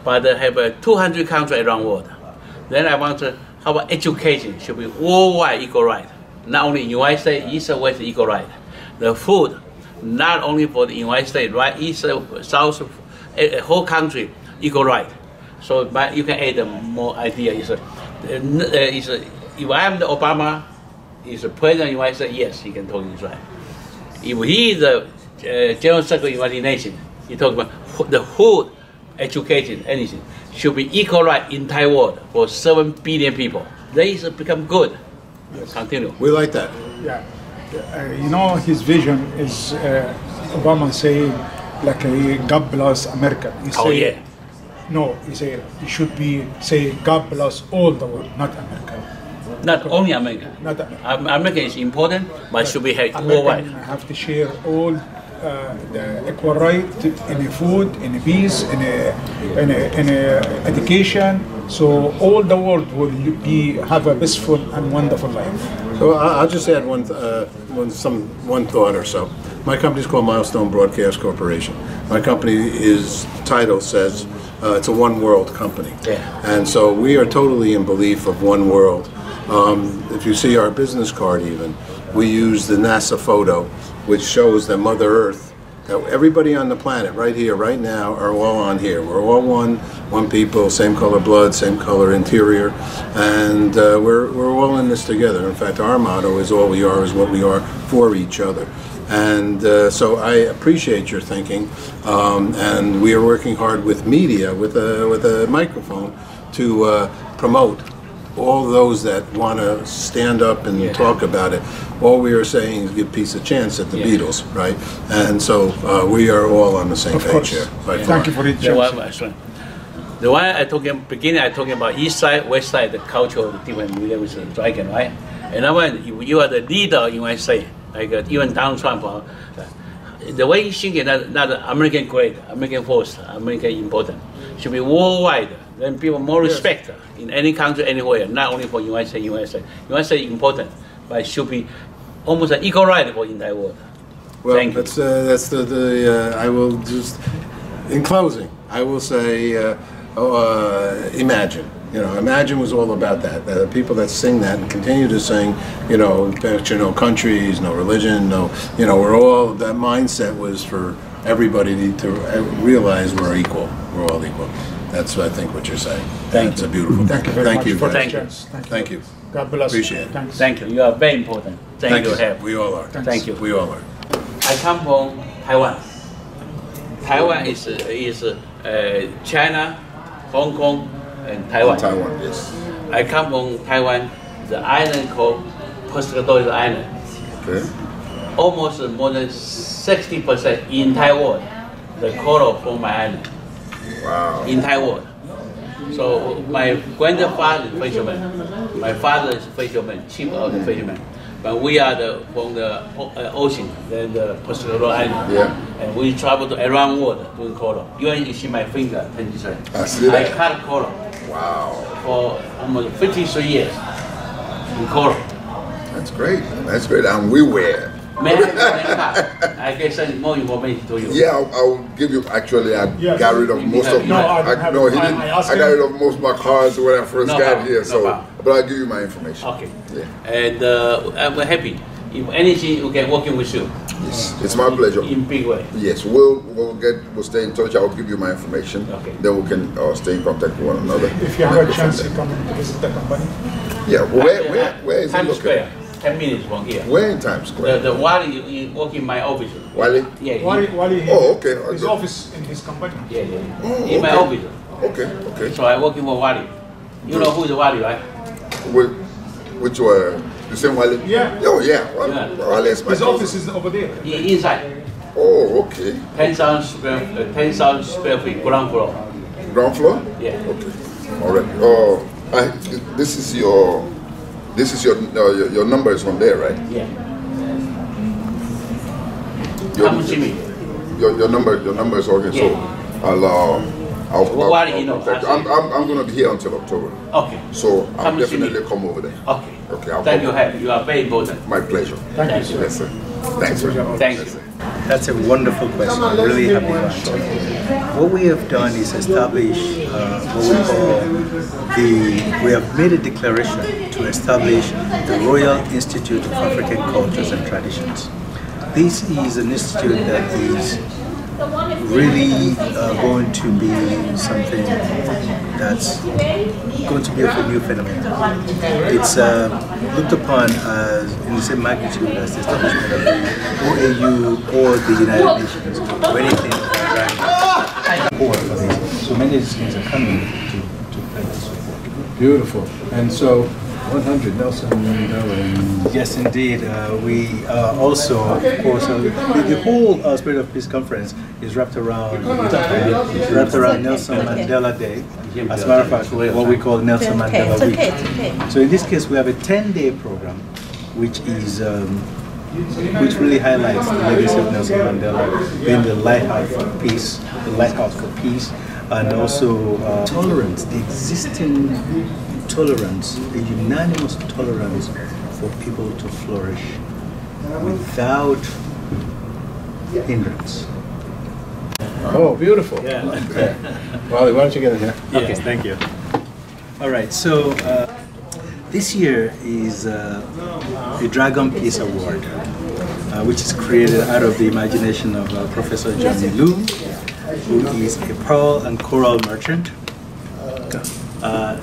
but they have 200 countries around the world. Then I want to, how about education should be worldwide equal right. Not only United States, east and west equal right. The food, not only for the United States, right, east, south, a whole country equal right. So you can add more idea. If I'm the Obama, is the president of the United States, yes, he can talk in Israel. If he is the General Secretary of the United Nations, he talks about the food, education, anything, should be equal right in entire world for 7 billion people. They become good. Yes. Continue. We like that. Yeah. You know, his vision is Obama saying like God bless America. Yeah. No, he say it should be say God bless all the world, not America. Not only America. Not America is important, but should be worldwide. Have to share all the equal right in the food, in the peace, in education. So all the world will have a peaceful and wonderful life. So I'll just add one thought or so. My company is called Milestone Broadcast Corporation. My company's title says it's a one world company. Yeah. And so we are totally in belief of one world. If you see our business card even, we use the NASA photo, which shows that Mother Earth, that everybody on the planet right here, right now, are all on here. We're all one people, same color blood, same color interior, and we're all in this together. In fact, our motto is all we are is what we are for each other. And so I appreciate your thinking, and we are working hard with media, with a microphone, to promote all those that want to stand up and talk about it. All we are saying is give peace a chance at the Beatles, right? And so we are all on the same page here. Thank you for it. The one I talking beginning, I talking about east side, west side, the cultural different dragon, right? Another one, if you are the leader in USA, like even Donald Trump, the way you think that American great, American first, American important, should be worldwide. Then people more respect in any country, anywhere, not only for USA. USA important, but it should be almost an equal right for the entire world. Well, Thank you. that's I will just, in closing, I will say, Imagine. You know, Imagine was all about that. The people that sing that and continue to sing, you know, no countries, no religion, no, you know, we're all, that mindset was for everybody to realize we're equal. We're all equal. That's, I think, what you're saying. That's a beautiful thing. Thank you very much for Thank the you. chance. Thank you. God bless. Appreciate it. Thanks. Thank you. You are very important. Thank you. We all are. Thank you. We all are. I come from Taiwan. Taiwan is China, Hong Kong, and Taiwan. Taiwan, yes. I come from Taiwan, the island called Pescadores Island. Okay. Almost more than 60% in Taiwan, the coral from my island. Wow. In Taiwan. So my grandfather is fisherman. My father is fisherman, chief of the fisherman. But we are from the ocean, then the Pescadores Island. Yeah. And we travel to around world doing coral. You see my finger, 23. I see that. I cut coral. Wow. For almost 53 years in coral. That's great. That's great. And we wear. I can send more information to you. Yeah, I'll give you. Actually, I got rid of most of my. I got rid of most of my cards when I first got here. But I'll give you my information. Okay. Yeah. And I'm happy. If anything, we can working with you. Yes, it's my pleasure. In big way. Yes, we'll stay in touch. I'll give you my information. Okay. Then we can stay in contact with one another. If you have a chance, you come to visit the company. Yeah. Where is it Times located? Square. 10 minutes from here. Where in Times Square? The Wally, you work in my office. Wally? Yeah. Wally. Oh, okay. His office in his company. Yeah. Oh, in my office. Okay. So I working for Wally. You know who is Wally, right? Which the same Wally? Yeah. Oh, yeah. Wally is my his office is over there. Inside. Oh, okay. 10,000 square feet, ground floor. Ground floor? Yeah. Okay. All right. Oh, this is your number is on there, right? Yeah. Come see me. Your number is okay. Yeah. So I'm going to be here until October. Okay. So I'll definitely come over there. Okay. Okay. Thank you. You are very important. My pleasure. Thank you. Yes, sir. Thanks, sir. Thank you. That's a wonderful question. I'm really happy to answer. What we have done is establish what we call we have made a declaration to establish the Royal Institute of African Cultures and Traditions. This is an institute that is really going to be something that's going to be a new phenomenon. It's looked upon as in the same magnitude as the establishment of the OAU or the United Nations or anything like that. So many things are coming to place. Beautiful. And so 100 Nelson Mandela. Yes, indeed. We also, of course, the whole Spirit of Peace conference is wrapped around Nelson Mandela Day. As a matter of fact, what we call Nelson Mandela Week. So in this case, we have a 10-day program, which is which really highlights the legacy of Nelson Mandela being the lighthouse for peace, and also tolerance, the existing tolerance, a unanimous tolerance for people to flourish without hindrance. Oh, beautiful. Yeah. Wally, why don't you get in here? Okay, thank you. All right, so this year is the Dragon Peace Award, which is created out of the imagination of Professor Johnny Liu, who is a pearl and coral merchant.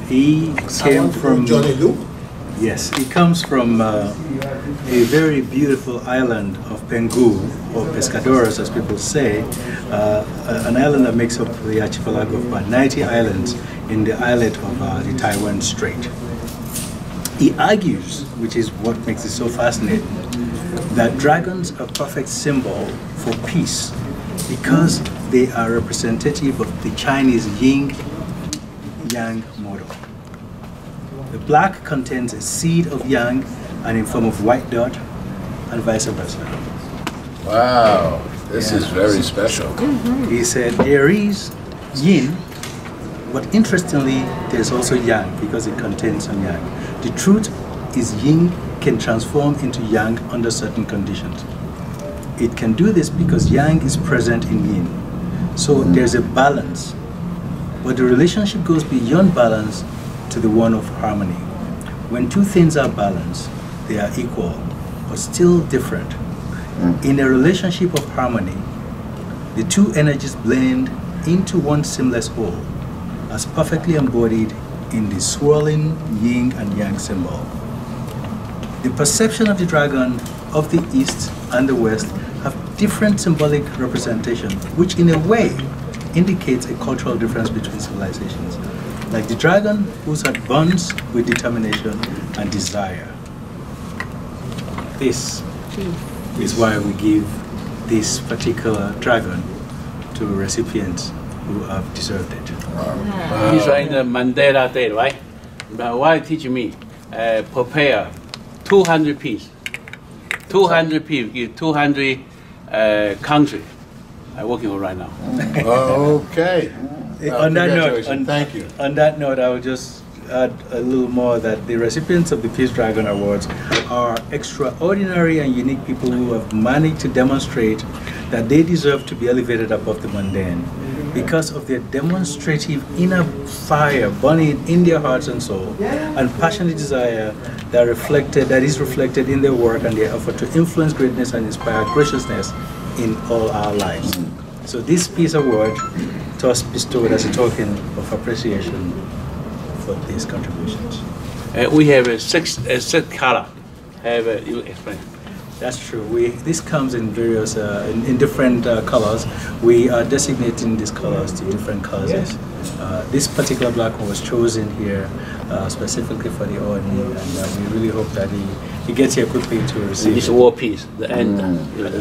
He came from Johnny Liu? Yes, he comes from a very beautiful island of Penghu, or Pescadores as people say, an island that makes up the archipelago of about 90 islands in the islet of the Taiwan Strait. He argues, which is what makes it so fascinating, that dragons are a perfect symbol for peace because they are representative of the Chinese yin-yang model. The black contains a seed of yang, and in form of white dot, and vice versa. Wow, this is very special. He said there is yin, but interestingly, there's also yang because it contains some yang. The truth is yin can transform into yang under certain conditions. It can do this because yang is present in yin. So there's a balance. But the relationship goes beyond balance to the one of harmony. When two things are balanced, they are equal, but still different. In a relationship of harmony, the two energies blend into one seamless whole, as perfectly embodied in the swirling yin and yang symbol. The perception of the dragon of the East and the West have different symbolic representation, which in a way indicates a cultural difference between civilizations. Like the dragon, whose heart burns with determination and desire. This is why we give this particular dragon to recipients who have deserved it. This is the Mandela Day, right? But why teach me? Prepare 200 pieces. 200 people, 200 countries I'm working on right now. Okay. On that note, thank you. On that note, I will just add a little more that the recipients of the Peace Dragon Awards are extraordinary and unique people who have managed to demonstrate that they deserve to be elevated above the mundane because of their demonstrative inner fire burning in their hearts and soul and passionate desire that is reflected in their work and their effort to influence greatness and inspire graciousness in all our lives. So this Peace Award was bestowed as a token of appreciation for these contributions. We have a six color. You explain. That's true. This comes in various, in different colors. We are designating these colors to different causes. This particular black one was chosen here specifically for the Oni, and we really hope that he gets here quickly to receive. This war piece, the end.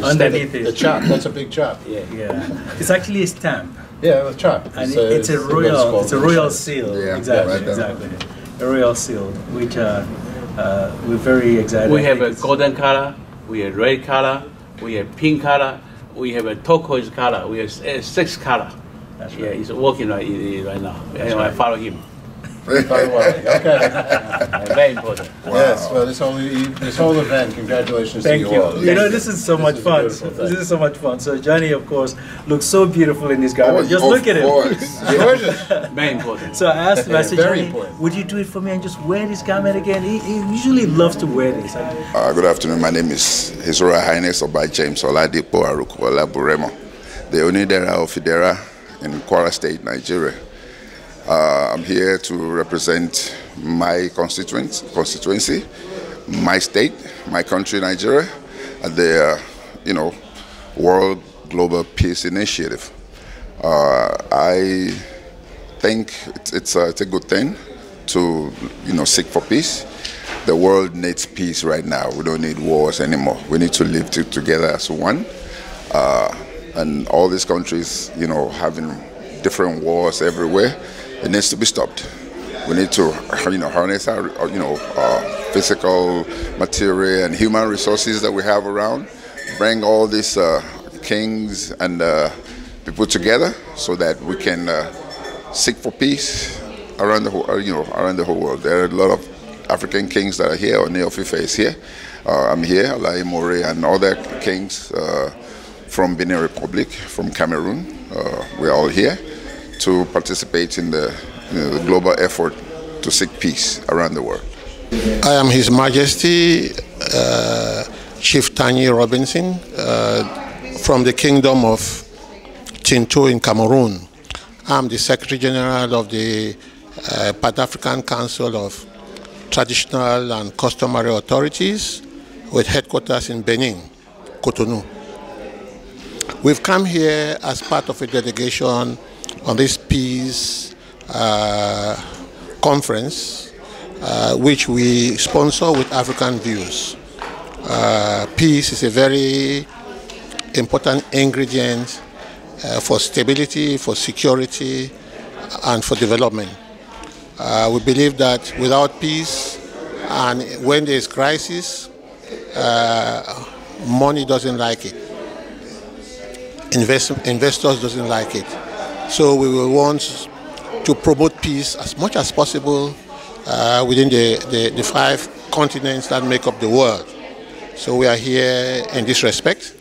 Underneath the chop. That's a big chop. Yeah. It's actually a stamp. Yeah, a chop. And it's a royal seal. Yeah, exactly. A royal seal, which we're very excited. We have a golden color, we have red color, we have pink color, we have a turquoise color, we have 6 color. That's right. Yeah, he's working right now. I follow him. Okay. Very important. Wow. Yes, well, this whole event, congratulations Thank to you all. You know, this is so much fun. This is so much fun. So Johnny, of course, looks so beautiful in this garment. Just look at him. Gorgeous. Very important. So I asked him, I said, Johnny, important. would you do it for me and just wear this garment again? He usually loves to wear this. Good afternoon. My name is His Royal Highness Oba James Oladipo Arukuola Buremo, the Onidera of Idera in Kwara State, Nigeria. I'm here to represent my constituency, my state, my country, Nigeria, at the World Global Peace Initiative. I think it's a good thing to seek for peace. The world needs peace right now. We don't need wars anymore. We need to live together as one. And all these countries, having different wars everywhere. It needs to be stopped. We need to, harness our, physical, material, and human resources that we have around. Bring all these kings and people together so that we can seek for peace around the whole, around the whole world. There are a lot of African kings that are here. Oneofife is here. I'm here. Alai More and other kings from Benin Republic, from Cameroon. We're all here to participate in the global effort to seek peace around the world. I am His Majesty Chief Tanyi Robinson from the Kingdom of Tinto in Cameroon. I'm the Secretary General of the Pan-African Council of Traditional and Customary Authorities with headquarters in Benin, Cotonou. We've come here as part of a delegation on this peace conference, which we sponsor with African Views. Peace is a very important ingredient for stability, for security, and for development. We believe that without peace And when there is crisis, money doesn't like it. Investors doesn't like it. So we will want to promote peace as much as possible within the 5 continents that make up the world. So we are here in this respect.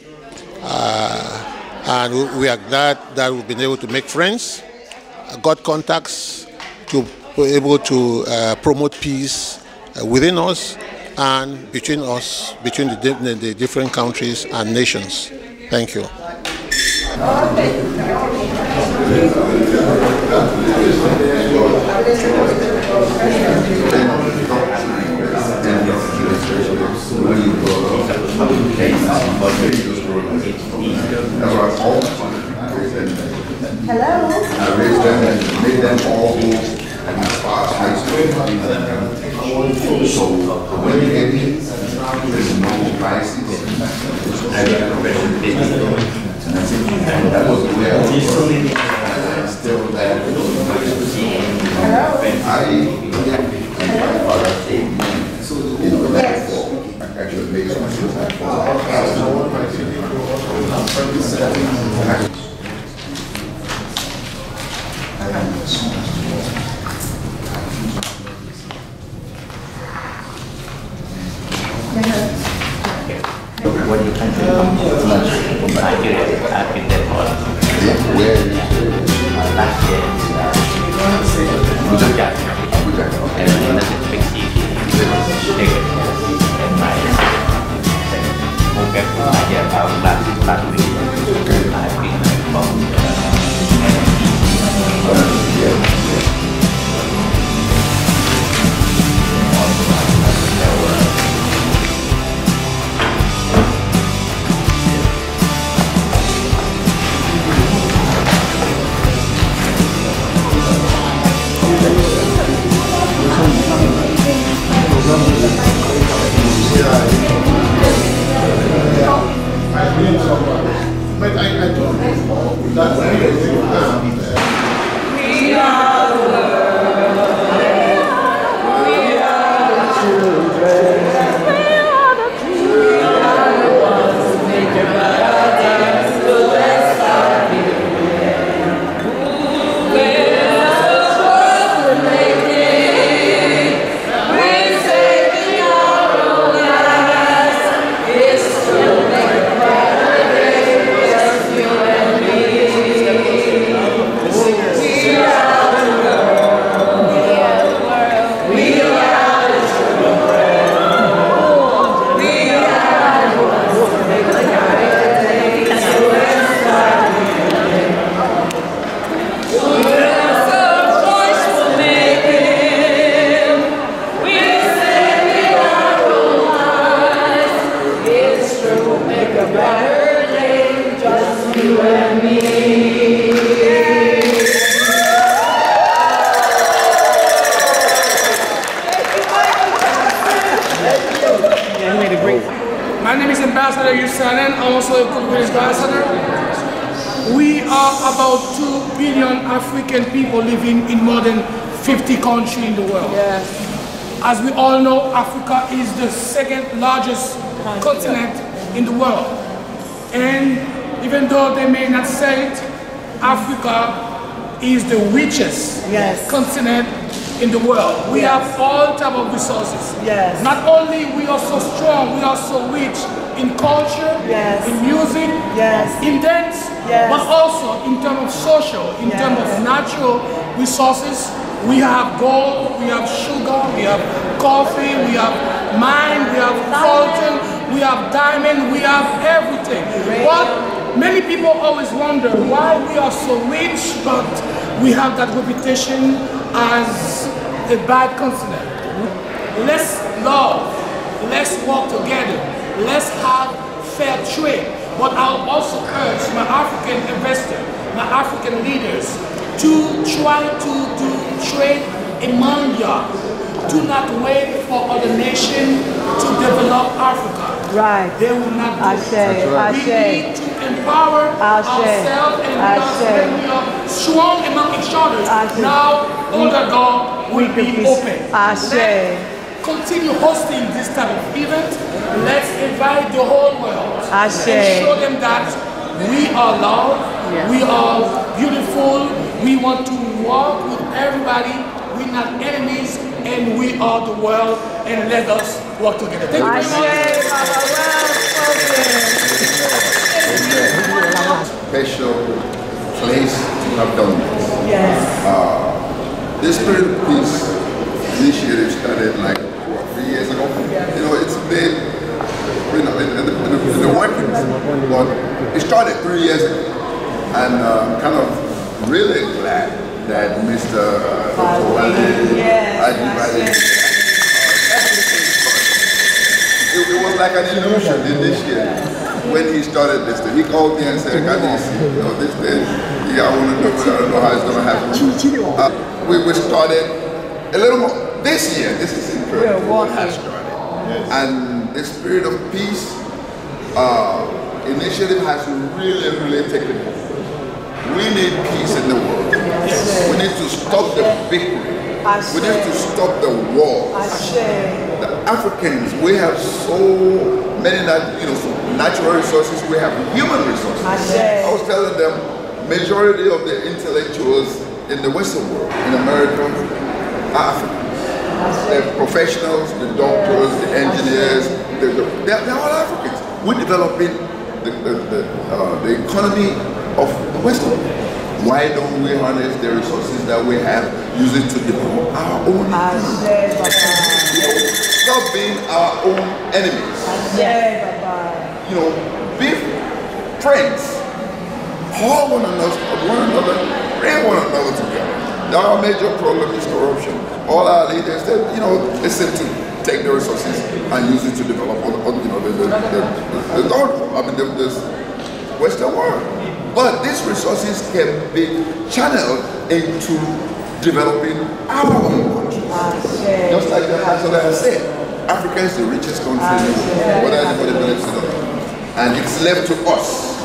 And we are glad that we've been able to make friends, got contacts to be able to promote peace within us and between the different countries and nations. Thank you. Hello. I raised them and made them all go at my spots high school. So when you get here, there's no crisis. That was the way I was still that. Actually makes What you can do from Nigeria, I've been there for last year. Abuja. And that's a big city. And my moved back to Nigeria about last week. I've been My name is Ambassador Yusanen. I'm also a Goodwill Ambassador. We are about 2 billion African people living in more than 50 countries in the world. Yes. As we all know, Africa is the 2nd largest continent in the world. And even though they may not say it, Africa is the richest continent in the world. We have all type of resources. Yes. Not only we are so strong, we are so rich in culture, in music, in dance, but also in terms of social, in terms of natural resources. We have gold, we have sugar, we have coffee, we have mine, we have coltan, we have diamond, we have everything. But many people always wonder why we are so rich, but we have that reputation as a bad continent. Let's love, let's work together, let's have fair trade. But I'll also urge my African investors, my African leaders to try to do trade among y'all. Do not wait for other nations to develop Africa. Right. They will not do it. We need to empower ourselves and when we are strong among each other. Now, older God will be open. continue hosting this type of event. Let's invite the whole world and show them that we are love, we are beautiful, we want to work with everybody, we're not enemies, and we are the world, and let us work together. Thank you very much. Special place to have done this. Yes. This Spirit of Peace initiative started like 3 years ago. You know, it's been in the workings, but it started 3 years ago, and kind of really glad that Mr. It was like an illusion initially when he started this thing. He called me and said, "Can you see, you know, this thing? Yeah, I want to do it. I don't know how it's going to happen." We started a little more this year. This is incredible. What has started, and the Spirit of Peace initiative has really taken hold. We need peace in the world. We need to stop the bickering. We need to stop the war. The Africans, we have so many natural resources, we have human resources. I was telling them, majority of the intellectuals in the Western world, in America, are Africans. The professionals, the doctors, the engineers, they're all Africans. We're developing the economy of the Western world. Why don't we harness the resources that we have, use it to develop our own economy? Stop being our own enemies. You know, be friends. Hold one another, bring one another together. Our major problem is corruption. All our leaders, they seem to take the resources and use it to develop the Western world. But these resources can be channeled into developing our own countries. Just like the ambassador has said, Africa is the richest country in the world, whether anybody believes it or not. And it's left to us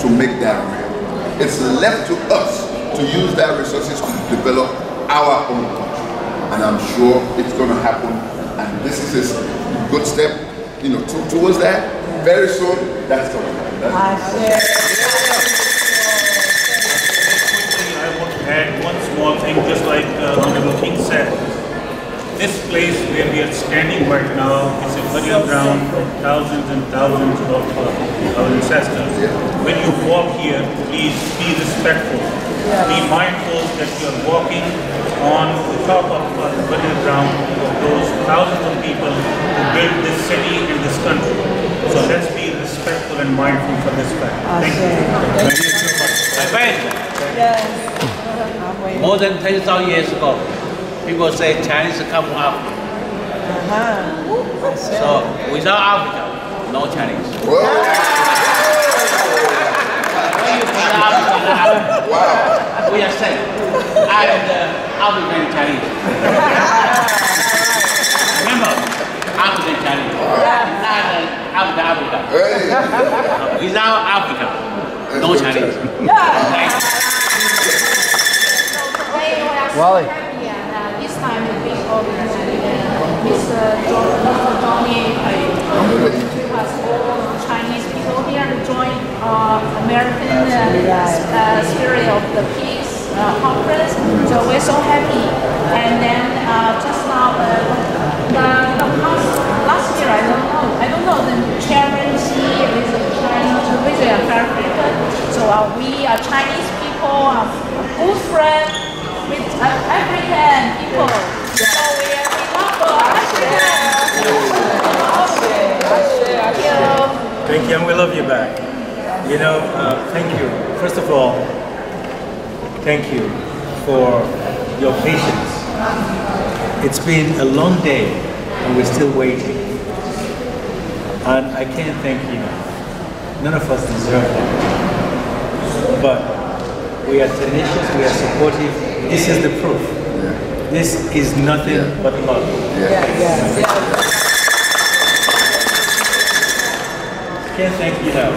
to make that real. It's left to us to use that resources to develop our own country. And I'm sure it's going to happen. And this is a good step, towards that. Very soon, that's going to happen. Add one small thing, just like Honorable King said. This place where we are standing right now is a burial ground for thousands and thousands of our ancestors. When you walk here, please be respectful. Be mindful that you are walking on the top of the burial ground of those thousands of people who built this city and this country. So let's be respectful and mindful for this fact. Thank you. Thank you so much. More than 10,000 years ago, people say Chinese come from Africa. So without Africa, no Chinese. When you put Africa, wow. We are saying, I am the African Chinese. Remember, African Chinese. Not Africa. Without Africa, no Chinese. Wally. This time we organized Mr. Johnny to us all Chinese people here to join American Spirit of the Peace conference. So we're so happy. And then just now, last year I don't know the chairman with Africa. So we are Chinese people, good friends with African people. So we love Africa. Thank you, and we love you back. Thank you. First of all, thank you for your patience. It's been a long day, and we're still waiting. And I can't thank you. None of us deserve that. But we are tenacious, we are supportive. This is the proof. This is nothing but love. Can't thank you enough.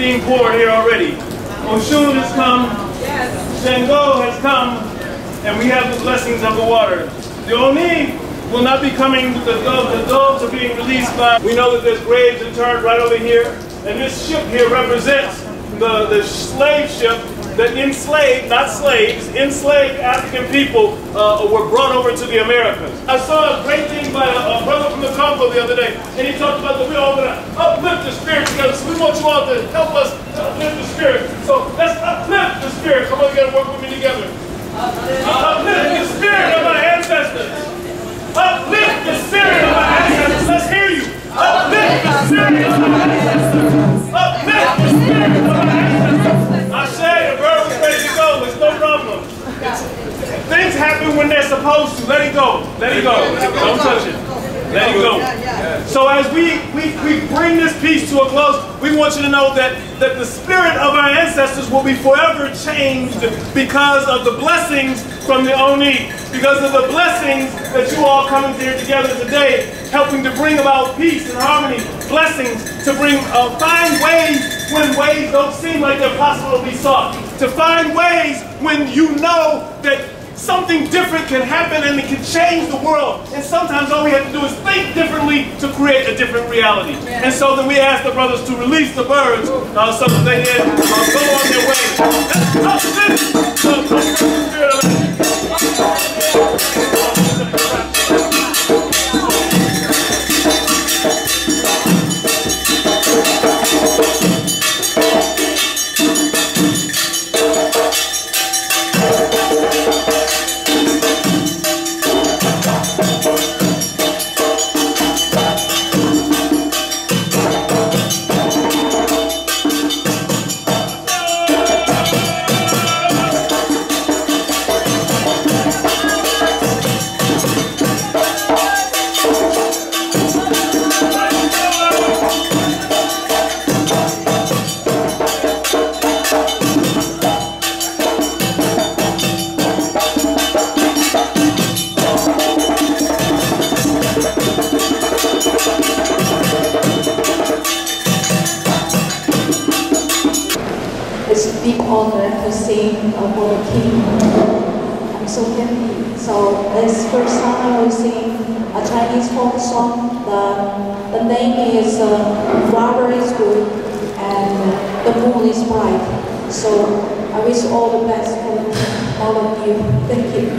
being poured here already. Oshun has come, Shango has come, and we have the blessings of the water. The Oni will not be coming with the doves. The doves are being released by, we know that there's graves interred right over here, and this ship here represents the slave ship that enslaved, not slaves, enslaved African people were brought over to the Americas. I saw a great thing by a brother from the Congo the other day, and he talked about that we're all going to uplift the spirit together. So we want you all to help us to uplift the spirit. So let's uplift the spirit. Come on, you got to work with me together. Uplift the spirit of our ancestors. Uplift the spirit of our ancestors. Let's hear you. Uplift the spirit of our ancestors. Uplift the spirit of our ancestors. I say the bird was ready to go. It's no problem. Things happen when they're supposed to. Let it go. Let it go. Don't touch it. Let it go. So as we bring this piece to a close, we want you to know that the spirit of our ancestors will be forever changed because of the blessings from the Oni, because of the blessings that you all coming here together today, helping to bring about peace and harmony, blessings to bring, find ways when ways don't seem like they're possible to be sought, to find ways when you know that something different can happen and it can change the world. And sometimes all we have to do is think differently to create a different reality. And so then we ask the brothers to release the birds so that they can go on their way. It's a big honor to sing for the King. I'm so happy. So this first time I will sing a Chinese folk song. The name is Flower is Good and the Moon is Bright. So I wish all the best for all of you. Thank you.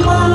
Bye.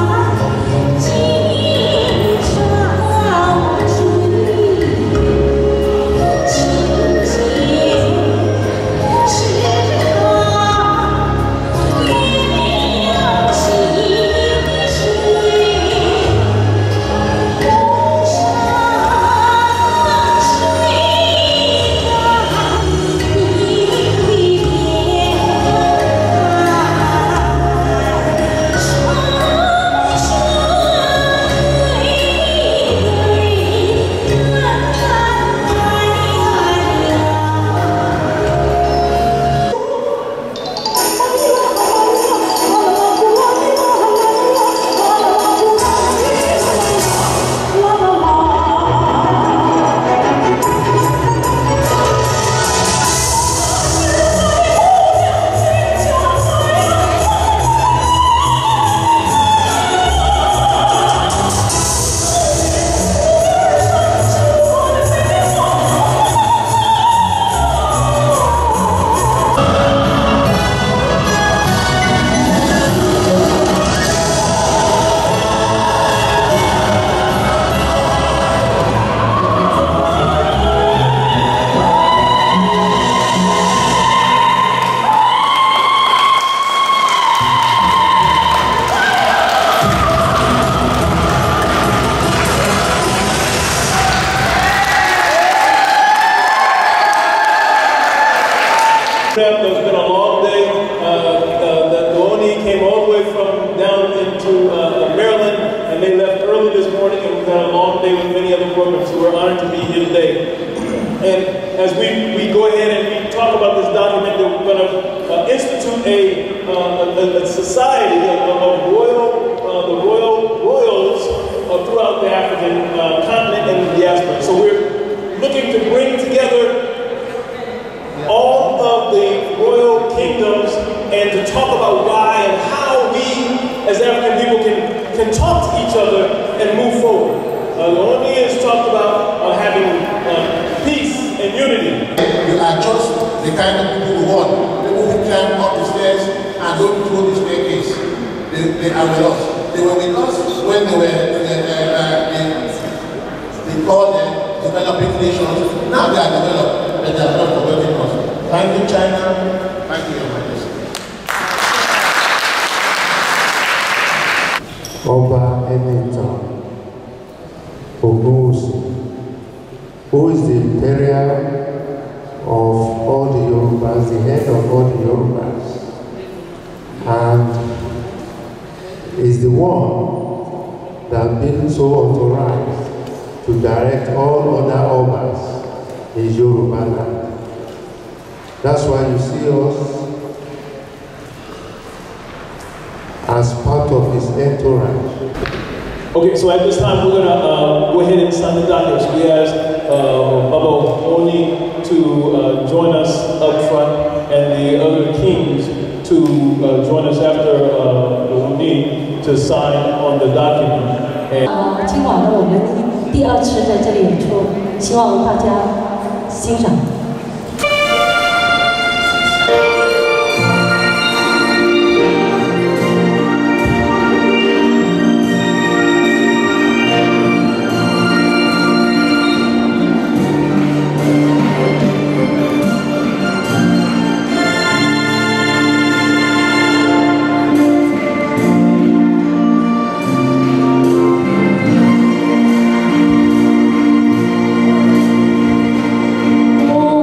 It's been a long day. The Oni came all the way from down into Maryland, and they left early this morning, and we've had a long day with many other programs, so we're honored to be here today. And as we go ahead and we talk about this document, that we're going to institute a society of royals throughout the African continent and the diaspora. So we're looking to bring together all of the royal kingdoms and to talk about why and how we as African people can talk to each other and move forward. The Oni has talked about having peace and unity. We are just the kind of people who want. People who climb up the stairs and go through the staircase. They are with us. They were with us when they called them developing nations. Now they are developed, but they are not forgetting us. Thank you, China. Thank you, Your Majesty. Oba Enita Ogunwusi, who is the imperial of all the Yorubas, the head of all the Yorubas, and is the one that has been so authorized to direct all other Obas in Yoruba land. That's why you see us as part of his entourage. Okay, so at this time we're going to go ahead and sign the documents. We ask Baba Oni to join us up front and the other kings to join us after the Oni to sign on the document. 今晚呢，我们第二次在这里演出，希望大家欣赏。Oh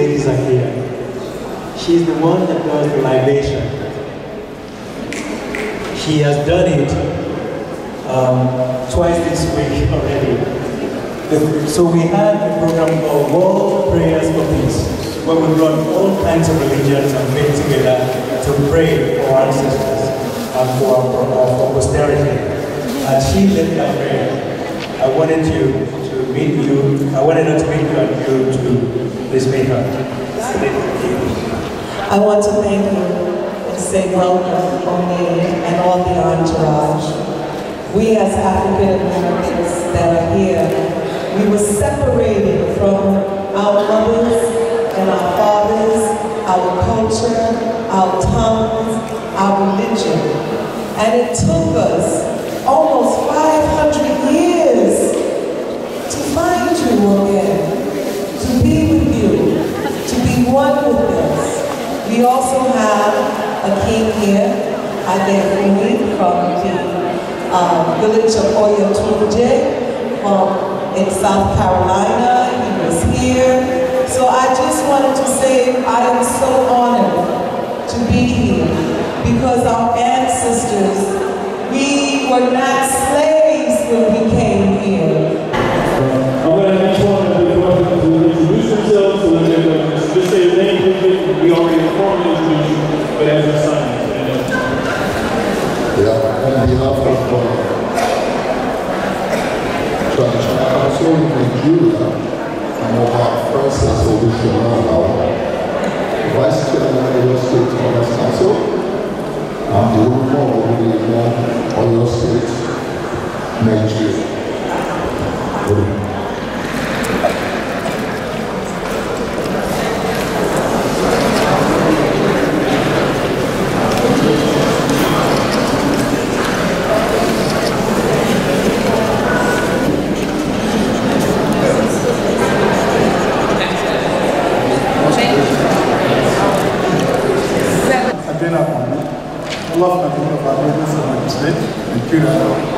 ladies are here. She's the one that does the libation. She has done it twice this week already. So we had a program called World Prayers for Peace, where we brought all kinds of religions and faith together to pray for our ancestors and for posterity. And she led that prayer. I wanted you to meet you. I wanted her to meet you and you to please meet her. I want to thank you and say welcome from me and all the entourage. We as African Americans that are here, we were separated from our mothers and our fathers, our culture, our tongues, our religion. And it took us almost 500 years to find you again, to be with you, to be one with us. We also have a king here, Adefuni, from the village of Oyotunje in South Carolina. He was here. So I just wanted to say I am so honored to be here because our ancestors, we were not slaves when we came here. I'm going to ask one of the questions to introduce themselves, so that they're going to just say your name, we already formally introduced you, but as a science. Yeah, on behalf of Traditional Council in Nigeria, I'm about Francis Olushonala, Vice Chairman of Oyo State Honors Council. I'm the owner of the Oyo State, Nigeria. I love my State, Nigeria.